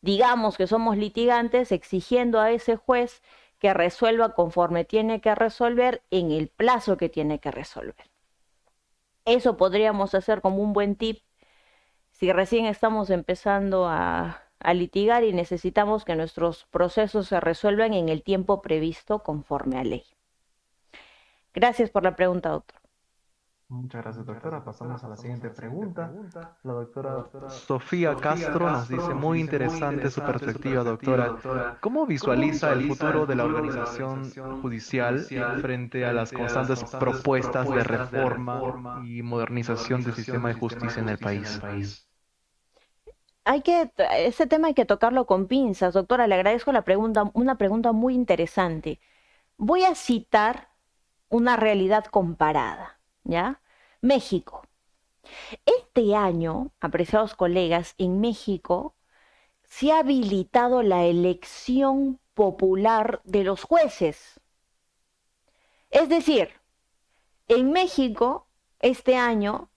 digamos que somos litigantes, exigiendo a ese juez que resuelva conforme tiene que resolver en el plazo que tiene que resolver. Eso podríamos hacer como un buen tip si recién estamos empezando a litigar y necesitamos que nuestros procesos se resuelvan en el tiempo previsto conforme a ley. Gracias por la pregunta, doctor. Muchas gracias, doctora. Pasamos a la siguiente pregunta. La doctora Sofía Castro nos dice, muy interesante su perspectiva, doctora. ¿Cómo visualiza el futuro de la organización judicial frente a las constantes propuestas de reforma y modernización del sistema de justicia en el país? Ese tema hay que tocarlo con pinzas, doctora. Le agradezco la pregunta, una pregunta muy interesante. Voy a citar una realidad comparada, ¿ya? México. Este año, apreciados colegas, en México se ha habilitado la elección popular de los jueces. Es decir, en México, este año,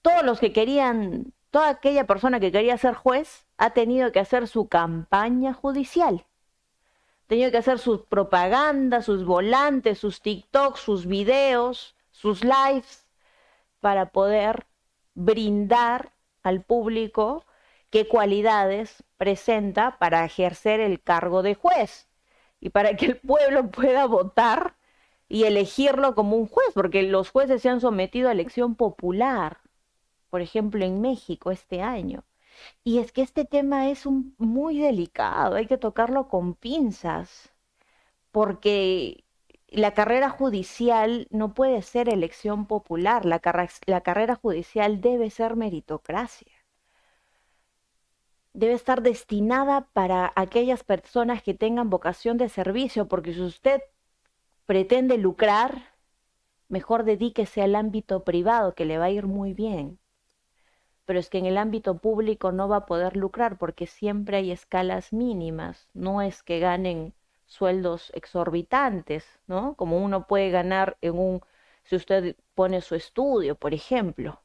toda aquella persona que quería ser juez ha tenido que hacer su campaña judicial. Ha tenido que hacer sus propagandas, sus volantes, sus TikToks, sus videos, sus lives, para poder brindar al público qué cualidades presenta para ejercer el cargo de juez. y para que el pueblo pueda votar y elegirlo como un juez, porque los jueces se han sometido a elección popular, por ejemplo, en México este año. Y es que este tema es muy delicado, hay que tocarlo con pinzas, porque la carrera judicial no puede ser elección popular, la carrera judicial debe ser meritocracia, debe estar destinada para aquellas personas que tengan vocación de servicio, porque si usted pretende lucrar, mejor dedíquese al ámbito privado, que le va a ir muy bien. Pero es que en el ámbito público no va a poder lucrar porque siempre hay escalas mínimas, no es que ganen sueldos exorbitantes, ¿no? Como uno puede ganar si usted pone su estudio, por ejemplo.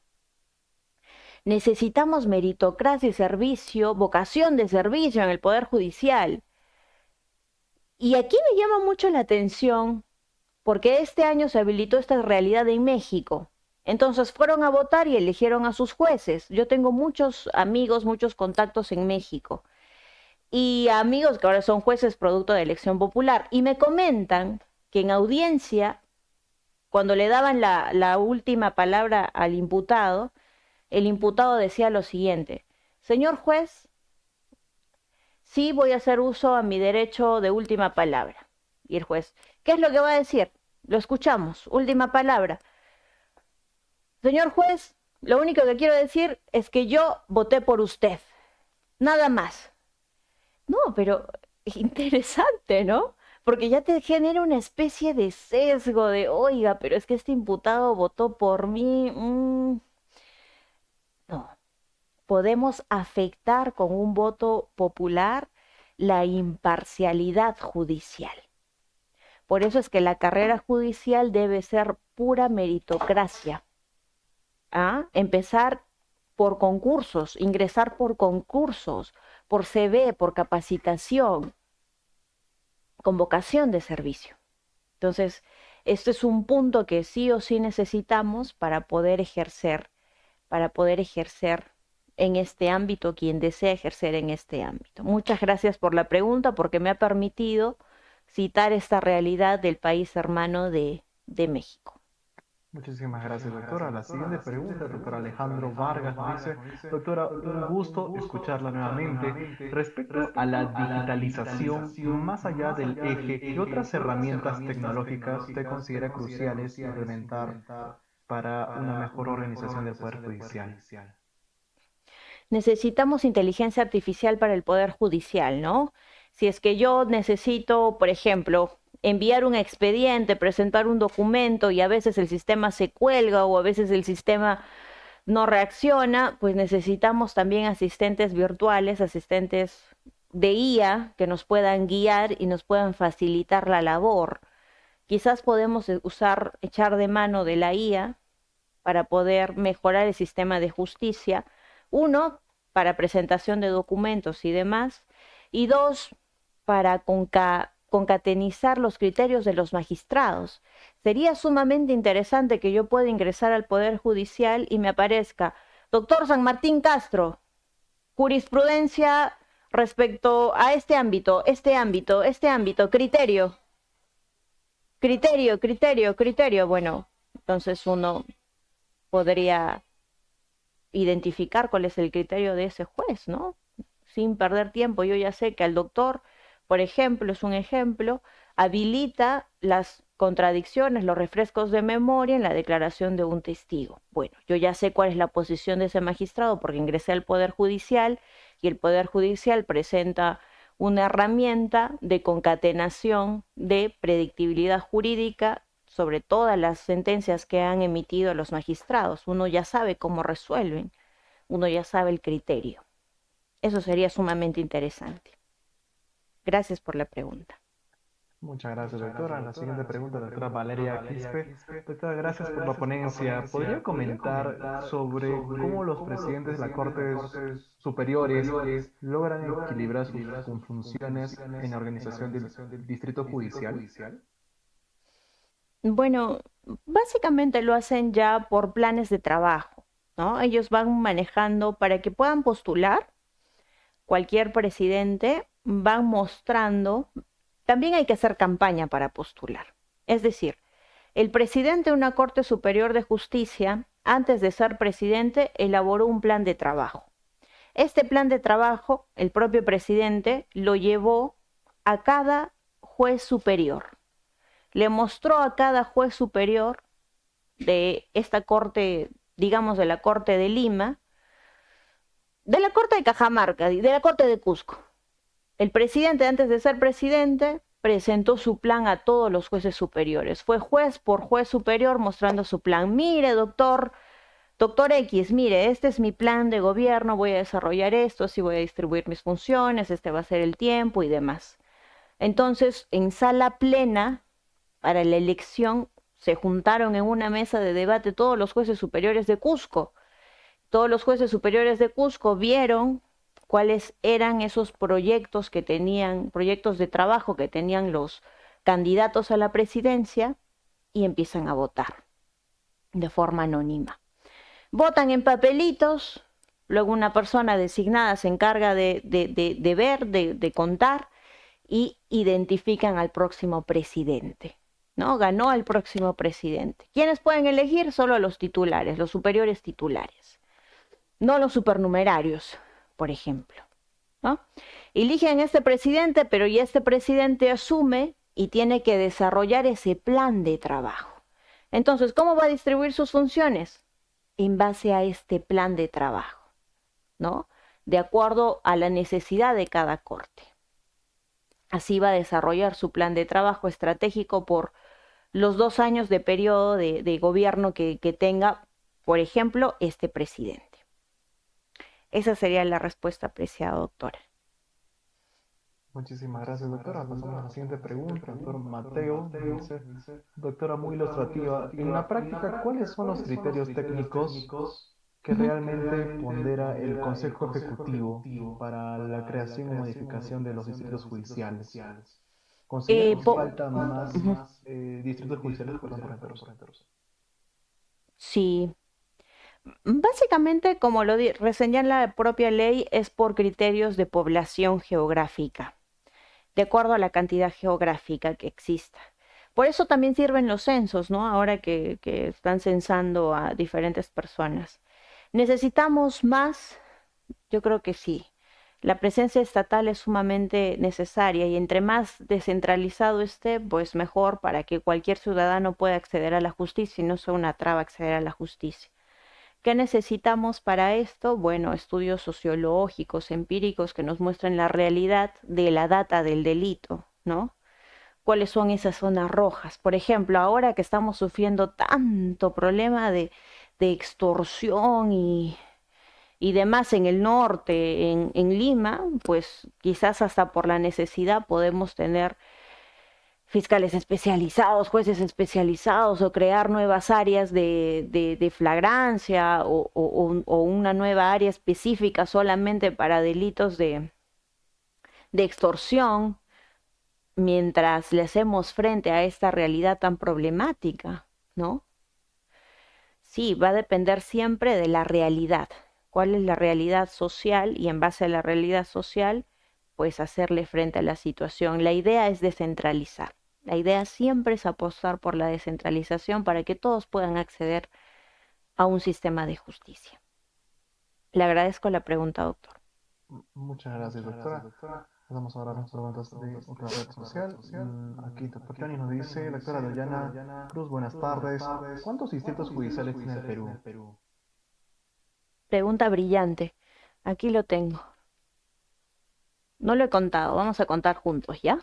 Necesitamos meritocracia y servicio, vocación de servicio en el Poder Judicial. Y aquí me llama mucho la atención porque este año se habilitó esta realidad en México. Entonces fueron a votar y eligieron a sus jueces. Yo tengo muchos amigos, muchos contactos en México y amigos que ahora son jueces producto de elección popular y me comentan que en audiencia, cuando le daban la última palabra al imputado, el imputado decía lo siguiente: señor juez, sí voy a hacer uso a mi derecho de última palabra. Y el juez, ¿qué es lo que va a decir? Lo escuchamos, última palabra. Señor juez, lo único que quiero decir es que yo voté por usted. Nada más. No, pero interesante, ¿no? Porque ya te genera una especie de sesgo de, oiga, pero es que este imputado votó por mí. No, podemos afectar con un voto popular la imparcialidad judicial. Por eso es que la carrera judicial debe ser pura meritocracia. Empezar por concursos, ingresar por concursos, por CV, por capacitación, con vocación de servicio. Entonces, este es un punto que sí o sí necesitamos para poder ejercer en este ámbito quien desea ejercer en este ámbito. Muchas gracias por la pregunta porque me ha permitido citar esta realidad del país hermano de México. Muchísimas gracias, doctora. La siguiente pregunta, doctor Alejandro Vargas, nos dice, doctora, un gusto escucharla nuevamente. Respecto a la digitalización, más allá del eje, ¿qué otras herramientas tecnológicas usted considera cruciales implementar para una mejor organización del Poder Judicial? Necesitamos inteligencia artificial para el Poder Judicial, ¿no? Si es que yo necesito, por ejemplo, enviar un expediente, presentar un documento y a veces el sistema se cuelga o a veces el sistema no reacciona, pues necesitamos también asistentes virtuales, asistentes de IA que nos puedan guiar y nos puedan facilitar la labor. Quizás podemos echar de mano de la IA para poder mejorar el sistema de justicia. Uno, para presentación de documentos y demás. Y dos, para concatenizar los criterios de los magistrados. Sería sumamente interesante que yo pueda ingresar al Poder Judicial y me aparezca: doctor San Martín Castro, jurisprudencia respecto a este ámbito, criterio. Bueno, entonces uno podría identificar cuál es el criterio de ese juez, ¿no? Sin perder tiempo. Yo ya sé que al doctor, por ejemplo, es un ejemplo, habilita las contradicciones, los refrescos de memoria en la declaración de un testigo. Bueno, yo ya sé cuál es la posición de ese magistrado porque ingresé al Poder Judicial y el Poder Judicial presenta una herramienta de concatenación de predictibilidad jurídica sobre todas las sentencias que han emitido los magistrados. Uno ya sabe cómo resuelven, uno ya sabe el criterio. Eso sería sumamente interesante. Gracias por la pregunta. Muchas gracias, doctora. La siguiente pregunta, doctora Valeria Quispe. Doctora, gracias por la ponencia. ¿Podría comentar sobre cómo los presidentes de las Cortes Superiores logran equilibrar sus funciones en la organización del Distrito Judicial? Bueno, básicamente lo hacen ya por planes de trabajo, ¿no? Ellos van manejando para que puedan postular. Cualquier presidente van mostrando también hay que hacer campaña para postular. Es decir, el presidente de una Corte Superior de Justicia, antes de ser presidente, elaboró un plan de trabajo. Este plan de trabajo, el propio presidente lo llevó a cada juez superior. Le mostró a cada juez superior de esta corte, digamos de la Corte de Lima, de la Corte de Cajamarca, de la Corte de Cusco. El presidente, antes de ser presidente, presentó su plan a todos los jueces superiores. Fue juez por juez superior mostrando su plan. Mire, doctor X, mire, este es mi plan de gobierno, voy a desarrollar esto, así voy a distribuir mis funciones, este va a ser el tiempo y demás. Entonces, en sala plena, para la elección, se juntaron en una mesa de debate todos los jueces superiores de Cusco. Todos los jueces superiores de Cusco vieron cuáles eran esos proyectos que tenían, proyectos de trabajo que tenían los candidatos a la presidencia y empiezan a votar de forma anónima. Votan en papelitos, luego una persona designada se encarga de ver, de contar y identifican al próximo presidente, ¿no? Ganó al próximo presidente. ¿Quiénes pueden elegir? Solo los titulares, los superiores titulares, no los supernumerarios, por ejemplo, ¿no? Eligen este presidente, pero ya este presidente asume y tiene que desarrollar ese plan de trabajo. Entonces, ¿cómo va a distribuir sus funciones? En base a este plan de trabajo, ¿no? De acuerdo a la necesidad de cada corte. Así va a desarrollar su plan de trabajo estratégico por los 2 años de periodo de gobierno que tenga, por ejemplo, este presidente. Esa sería la respuesta, apreciada doctora. Muchísimas gracias, doctora. Pasamos a la siguiente pregunta. Doctor Mateo dice, doctora, muy ilustrativa. En la práctica, ¿cuáles son los criterios técnicos que realmente pondera el Consejo Ejecutivo para la creación o modificación de los distritos judiciales? ¿Considera que falta más distritos judiciales? Perdón por interrumpir. Sí. Básicamente, como lo reseña la propia ley, es por criterios de población geográfica, de acuerdo a la cantidad geográfica que exista. Por eso también sirven los censos, ¿no? Ahora que están censando a diferentes personas. ¿Necesitamos más? Yo creo que sí. La presencia estatal es sumamente necesaria y entre más descentralizado esté, pues mejor para que cualquier ciudadano pueda acceder a la justicia y no sea una traba acceder a la justicia. ¿Qué necesitamos para esto? Bueno, estudios sociológicos, empíricos que nos muestren la realidad de la data del delito, ¿no? ¿Cuáles son esas zonas rojas? Por ejemplo, ahora que estamos sufriendo tanto problema de extorsión y demás en el norte, en Lima, pues quizás hasta por la necesidad podemos tener fiscales especializados, jueces especializados o crear nuevas áreas de flagrancia o una nueva área específica solamente para delitos de extorsión, mientras le hacemos frente a esta realidad tan problemática, ¿no? Sí, va a depender siempre de la realidad. ¿Cuál es la realidad social? Y en base a la realidad social, pues hacerle frente a la situación. La idea es descentralizar. La idea siempre es apostar por la descentralización para que todos puedan acceder a un sistema de justicia. Le agradezco la pregunta, doctor. Muchas gracias, doctora. Vamos ahora a las preguntas de otra red social. Aquí doctor Tani nos dice, doctora Dayana Cruz, buenas tardes. ¿Cuántos distritos judiciales tiene el Perú? Pregunta brillante. Aquí lo tengo. No lo he contado, vamos a contar juntos, ¿ya?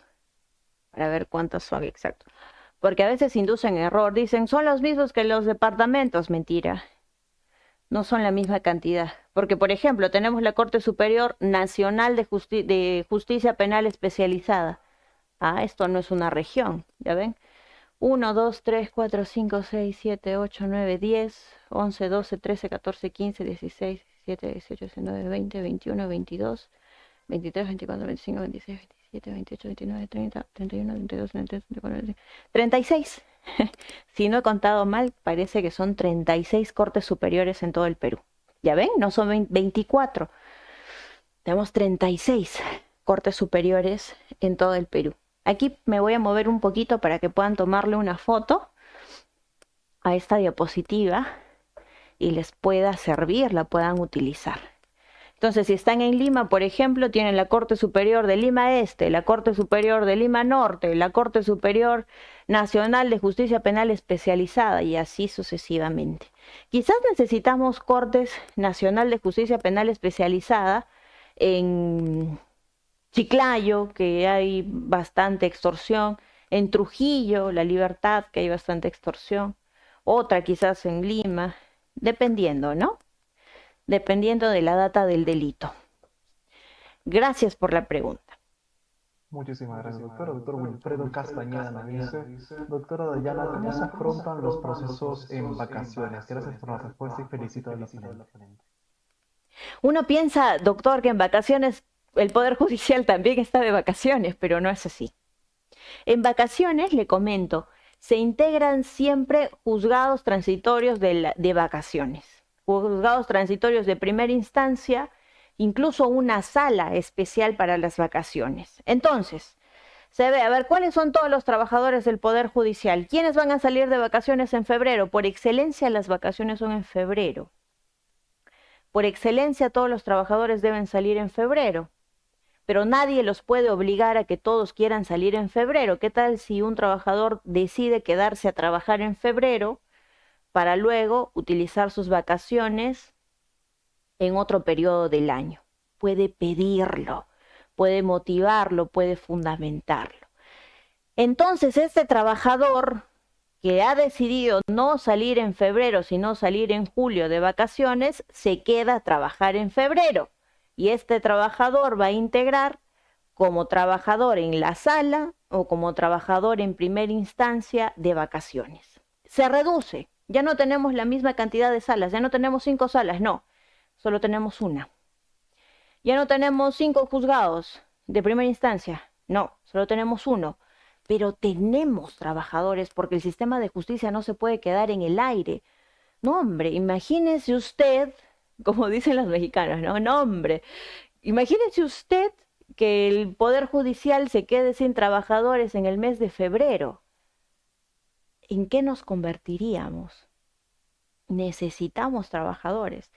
Para ver cuántos son exactos. Porque a veces inducen error, dicen, son los mismos que los departamentos. Mentira, no son la misma cantidad. Porque, por ejemplo, tenemos la Corte Superior Nacional de Justicia Penal Especializada. Ah, esto no es una región, ¿ya ven? 1, 2, 3, 4, 5, 6, 7, 8, 9, 10, 11, 12, 13, 14, 15, 16, 17, 18, 19, 20, 21, 22, 23, 24, 25, 26, 27, 28, 29, 30, 31, 32, 33, 34, 35, 36. Si no he contado mal, parece que son 36 cortes superiores en todo el Perú. ¿Ya ven? No son 24. Tenemos 36 cortes superiores en todo el Perú. Aquí me voy a mover un poquito para que puedan tomarle una foto a esta diapositiva y les pueda servir, la puedan utilizar. Entonces, si están en Lima, por ejemplo, tienen la Corte Superior de Lima Este, la Corte Superior de Lima Norte, la Corte Superior Nacional de Justicia Penal Especializada y así sucesivamente. Quizás necesitamos Cortes Nacional de Justicia Penal Especializada en Chiclayo, que hay bastante extorsión, en Trujillo, La Libertad, que hay bastante extorsión, otra quizás en Lima, dependiendo, ¿no? Dependiendo de la data del delito. Gracias por la pregunta. Muchísimas gracias, doctora. Doctor Wilfredo Castañeda nos dice, doctora Dayana, ¿cómo se afrontan los procesos en vacaciones? Gracias por la respuesta y felicito a la ponente. Uno piensa, doctor, que en vacaciones el Poder Judicial también está de vacaciones, pero no es así. En vacaciones, le comento, se integran siempre juzgados transitorios de vacaciones, juzgados transitorios de primera instancia, incluso una sala especial para las vacaciones. Entonces, se ve, a ver, ¿cuáles son todos los trabajadores del Poder Judicial? ¿Quiénes van a salir de vacaciones en febrero? Por excelencia, las vacaciones son en febrero. Por excelencia, todos los trabajadores deben salir en febrero. Pero nadie los puede obligar a que todos quieran salir en febrero. ¿Qué tal si un trabajador decide quedarse a trabajar en febrero para luego utilizar sus vacaciones en otro periodo del año? Puede pedirlo, puede motivarlo, puede fundamentarlo. Entonces, este trabajador que ha decidido no salir en febrero, sino salir en julio de vacaciones, se queda a trabajar en febrero. Y este trabajador va a integrar como trabajador en la sala o como trabajador en primera instancia de vacaciones. Se reduce, ya no tenemos la misma cantidad de salas, ya no tenemos 5 salas, no, solo tenemos una. Ya no tenemos 5 juzgados de primera instancia, no, solo tenemos uno. Pero tenemos trabajadores porque el sistema de justicia no se puede quedar en el aire. No, hombre, imagínese usted, como dicen los mexicanos, no, no, hombre, imagínese usted que el Poder Judicial se quede sin trabajadores en el mes de febrero. ¿En qué nos convertiríamos? Necesitamos trabajadores.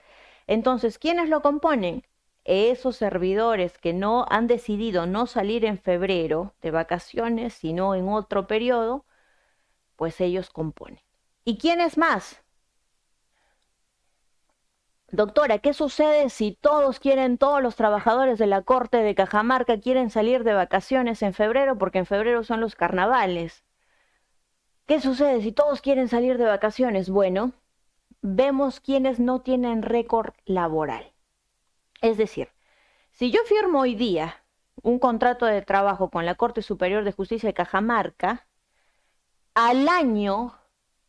Entonces, ¿quiénes lo componen? Esos servidores que no han decidido no salir en febrero de vacaciones, sino en otro periodo, pues ellos componen. ¿Y quiénes más? Doctora, ¿qué sucede si todos los trabajadores de la Corte de Cajamarca quieren salir de vacaciones en febrero porque en febrero son los carnavales? ¿Qué sucede si todos quieren salir de vacaciones? Bueno, vemos quienes no tienen récord laboral. Es decir, si yo firmo hoy día un contrato de trabajo con la Corte Superior de Justicia de Cajamarca, al año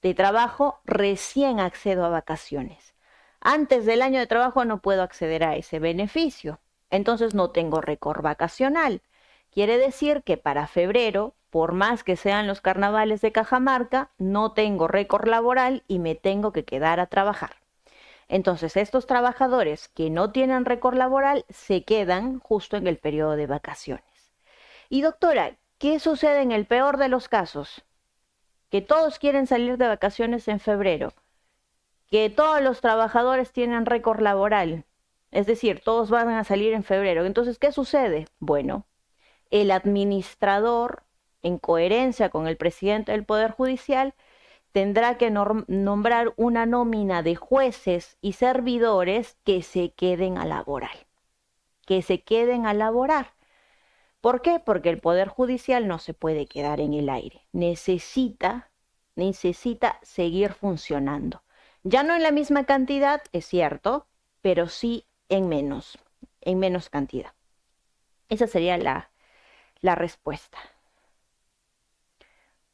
de trabajo recién accedo a vacaciones. Antes del año de trabajo no puedo acceder a ese beneficio. Entonces no tengo récord vacacional. Quiere decir que para febrero, por más que sean los carnavales de Cajamarca, no tengo récord laboral y me tengo que quedar a trabajar. Entonces, estos trabajadores que no tienen récord laboral se quedan justo en el periodo de vacaciones. Y doctora, ¿qué sucede en el peor de los casos? Que todos quieren salir de vacaciones en febrero, que todos los trabajadores tienen récord laboral, es decir, todos van a salir en febrero. Entonces, ¿qué sucede? Bueno, el administrador, en coherencia con el presidente del Poder Judicial, tendrá que nombrar una nómina de jueces y servidores que se queden a laborar. Que se queden a laborar. ¿Por qué? Porque el Poder Judicial no se puede quedar en el aire. Necesita seguir funcionando. Ya no en la misma cantidad, es cierto, pero sí en menos cantidad. Esa sería la respuesta.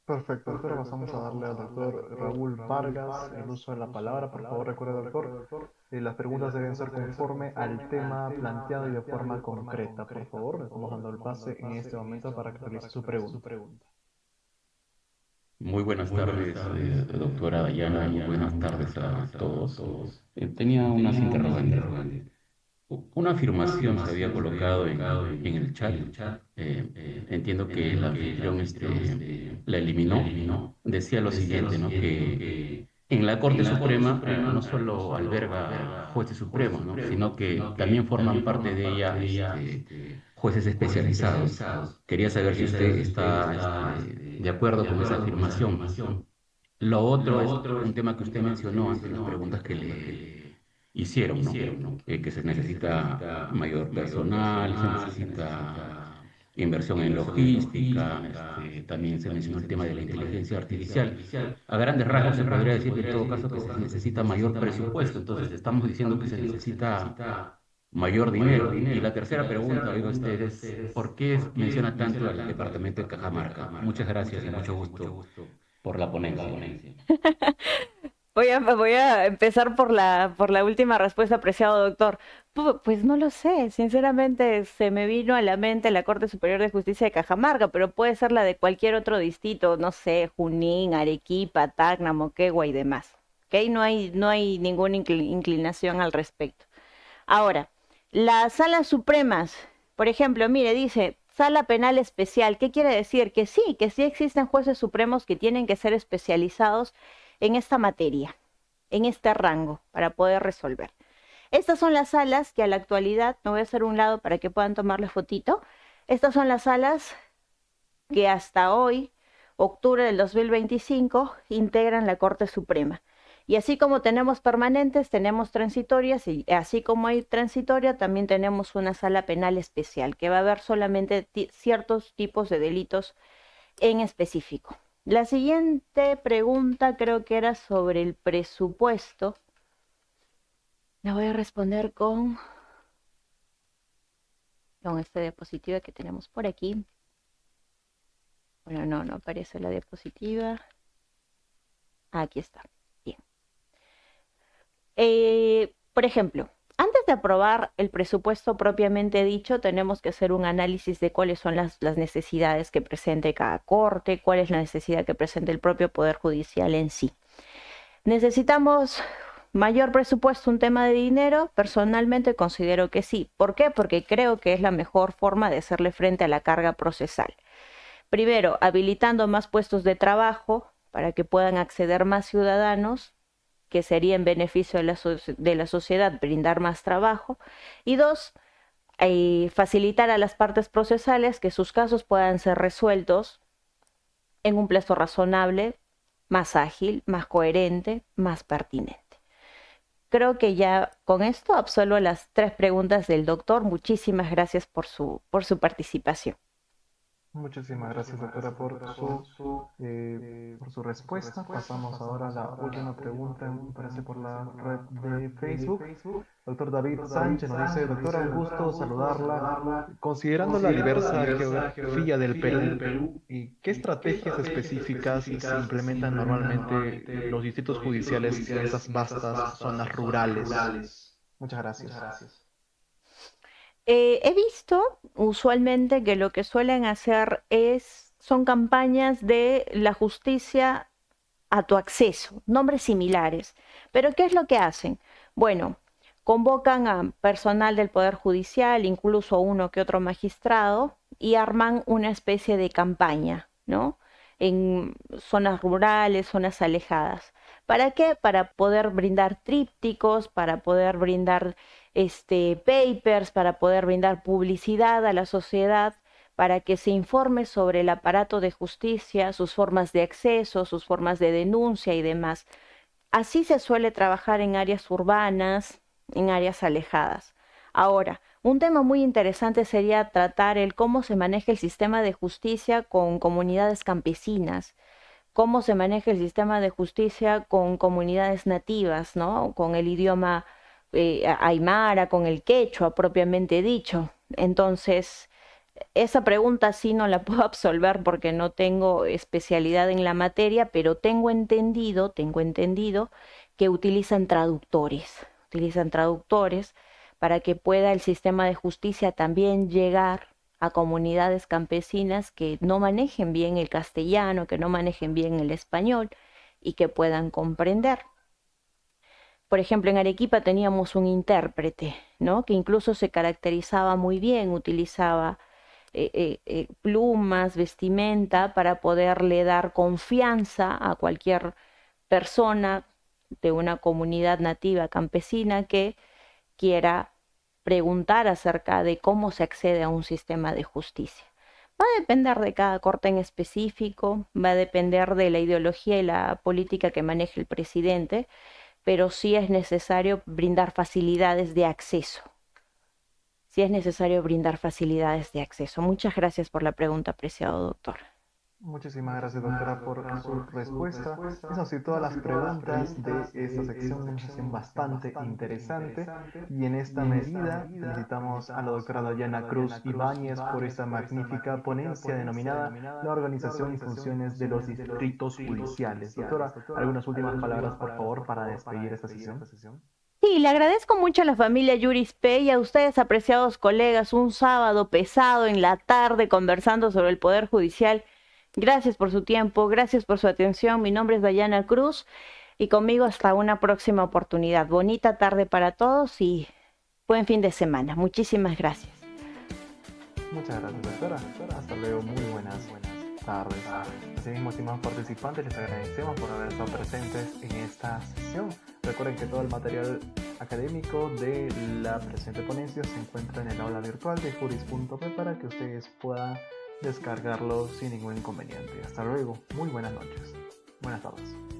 Perfecto, doctora. Pasamos a darle al doctor Raúl Vargas el uso de la palabra. Por favor, recuerde, doctor, las preguntas deben ser conforme al tema planteado y de forma concreta. Por favor, le estamos dando el pase en este momento para que realice su pregunta. Muy buenas tardes, doctora Dayana, muy buenas tardes a todos. Tenía unas interrogantes. Una afirmación se había colocado en el chat. Entiendo que el anfitrión la eliminó. Decía lo siguiente, ¿no? Que en la Corte Suprema no solo alberga jueces supremos, ¿no? Sino que también forman parte de ella jueces especializados. Quería saber si usted está de acuerdo con esa afirmación. Lo otro es un tema que usted mencionó ante las preguntas que le hicieron, ¿no? Que se necesita mayor personal, se necesita inversión en logística, también se mencionó el tema de la inteligencia artificial. A grandes rasgos se podría decir que en todo caso que se necesita mayor presupuesto, entonces estamos diciendo que se necesita mayor dinero. Y la tercera pregunta, oiga usted, es ¿por qué menciona tanto al departamento de Cajamarca? Muchas gracias y mucho gusto por la ponencia. Voy a empezar por la última respuesta, apreciado doctor. Pues no lo sé, sinceramente se me vino a la mente la Corte Superior de Justicia de Cajamarca, pero puede ser la de cualquier otro distrito, no sé, Junín, Arequipa, Tacna, Moquegua y demás. ¿Ok? No hay ninguna inclinación al respecto. Ahora, las salas supremas, por ejemplo, mire, dice sala penal especial. ¿Qué quiere decir? Que sí existen jueces supremos que tienen que ser especializados en esta materia, en este rango, para poder resolver. Estas son las salas que a la actualidad, me voy a hacer un lado para que puedan tomar la fotito, estas son las salas que hasta hoy, octubre del 2025, integran la Corte Suprema. Y así como tenemos permanentes, tenemos transitorias, y así como hay transitoria, también tenemos una sala penal especial, que va a haber solamente ciertos tipos de delitos en específico. La siguiente pregunta creo que era sobre el presupuesto. La voy a responder con esta diapositiva que tenemos por aquí. Bueno, no aparece la diapositiva. Aquí está. Bien. Por ejemplo, antes de aprobar el presupuesto propiamente dicho, tenemos que hacer un análisis de cuáles son las necesidades que presente cada corte, cuál es la necesidad que presente el propio Poder Judicial en sí. ¿Necesitamos mayor presupuesto, un tema de dinero? Personalmente considero que sí. ¿Por qué? Porque creo que es la mejor forma de hacerle frente a la carga procesal. Primero, habilitando más puestos de trabajo para que puedan acceder más ciudadanos, que sería en beneficio de la sociedad brindar más trabajo. Y dos, facilitar a las partes procesales que sus casos puedan ser resueltos en un plazo razonable, más ágil, más coherente, más pertinente. Creo que ya con esto absuelvo las 3 preguntas del doctor. Muchísimas gracias por su participación. Muchísimas gracias, doctora, por su respuesta. Pasamos ahora a la última pregunta, me parece por la red de Facebook. Doctor David Sánchez nos dice, doctora, un gusto saludarla. Considerando la diversa geografía del Perú, ¿y qué estrategias específicas se implementan normalmente los distritos judiciales en esas vastas zonas rurales? Muchas gracias. He visto usualmente que lo que suelen hacer son campañas de la justicia a tu acceso, nombres similares. Pero ¿qué es lo que hacen? Bueno, convocan a personal del Poder Judicial, incluso uno que otro magistrado, y arman una especie de campaña, ¿no? En zonas rurales, zonas alejadas. ¿Para qué? Para poder brindar trípticos, para poder brindar papers, para poder brindar publicidad a la sociedad, para que se informe sobre el aparato de justicia, sus formas de acceso, sus formas de denuncia y demás. Así se suele trabajar en áreas urbanas, en áreas alejadas. Ahora, un tema muy interesante sería tratar el cómo se maneja el sistema de justicia con comunidades campesinas, cómo se maneja el sistema de justicia con comunidades nativas, ¿no? Con el idioma aymara, con el quechua propiamente dicho. Entonces, esa pregunta sí no la puedo absolver porque no tengo especialidad en la materia, pero tengo entendido que utilizan traductores para que pueda el sistema de justicia también llegar a comunidades campesinas que no manejen bien el castellano, que no manejen bien el español y que puedan comprender. Por ejemplo, en Arequipa teníamos un intérprete, ¿no? Que incluso se caracterizaba muy bien, utilizaba plumas, vestimenta para poderle dar confianza a cualquier persona de una comunidad nativa campesina que quiera preguntar acerca de cómo se accede a un sistema de justicia. Va a depender de cada corte en específico, va a depender de la ideología y la política que maneje el presidente, pero sí es necesario brindar facilidades de acceso. Sí es necesario brindar facilidades de acceso. Muchas gracias por la pregunta, apreciado doctor. Muchísimas gracias, doctora, por su respuesta. Eso sí, todas las preguntas de esta sección, una sesión bastante interesante. Y en esta medida, felicitamos a la doctora Dayana Cruz Ibáñez por esta magnífica ponencia denominada La organización y funciones de los distritos judiciales. Doctora, algunas últimas palabras, por favor, para despedir esta sesión. Sí, le agradezco mucho a la familia Yurispe y a ustedes, apreciados colegas, un sábado pesado en la tarde conversando sobre el Poder Judicial. Gracias por su tiempo, gracias por su atención. Mi nombre es Dayana Cruz y conmigo hasta una próxima oportunidad. Bonita tarde para todos y buen fin de semana. Muchísimas gracias. Muchas gracias, doctora. Hasta luego, muy buenas tardes. Asimismo, estimados participantes, les agradecemos por haber estado presentes en esta sesión. Recuerden que todo el material académico de la presente ponencia se encuentra en el aula virtual de juris.p para que ustedes puedan descargarlo sin ningún inconveniente. Hasta luego, muy buenas noches. Buenas tardes.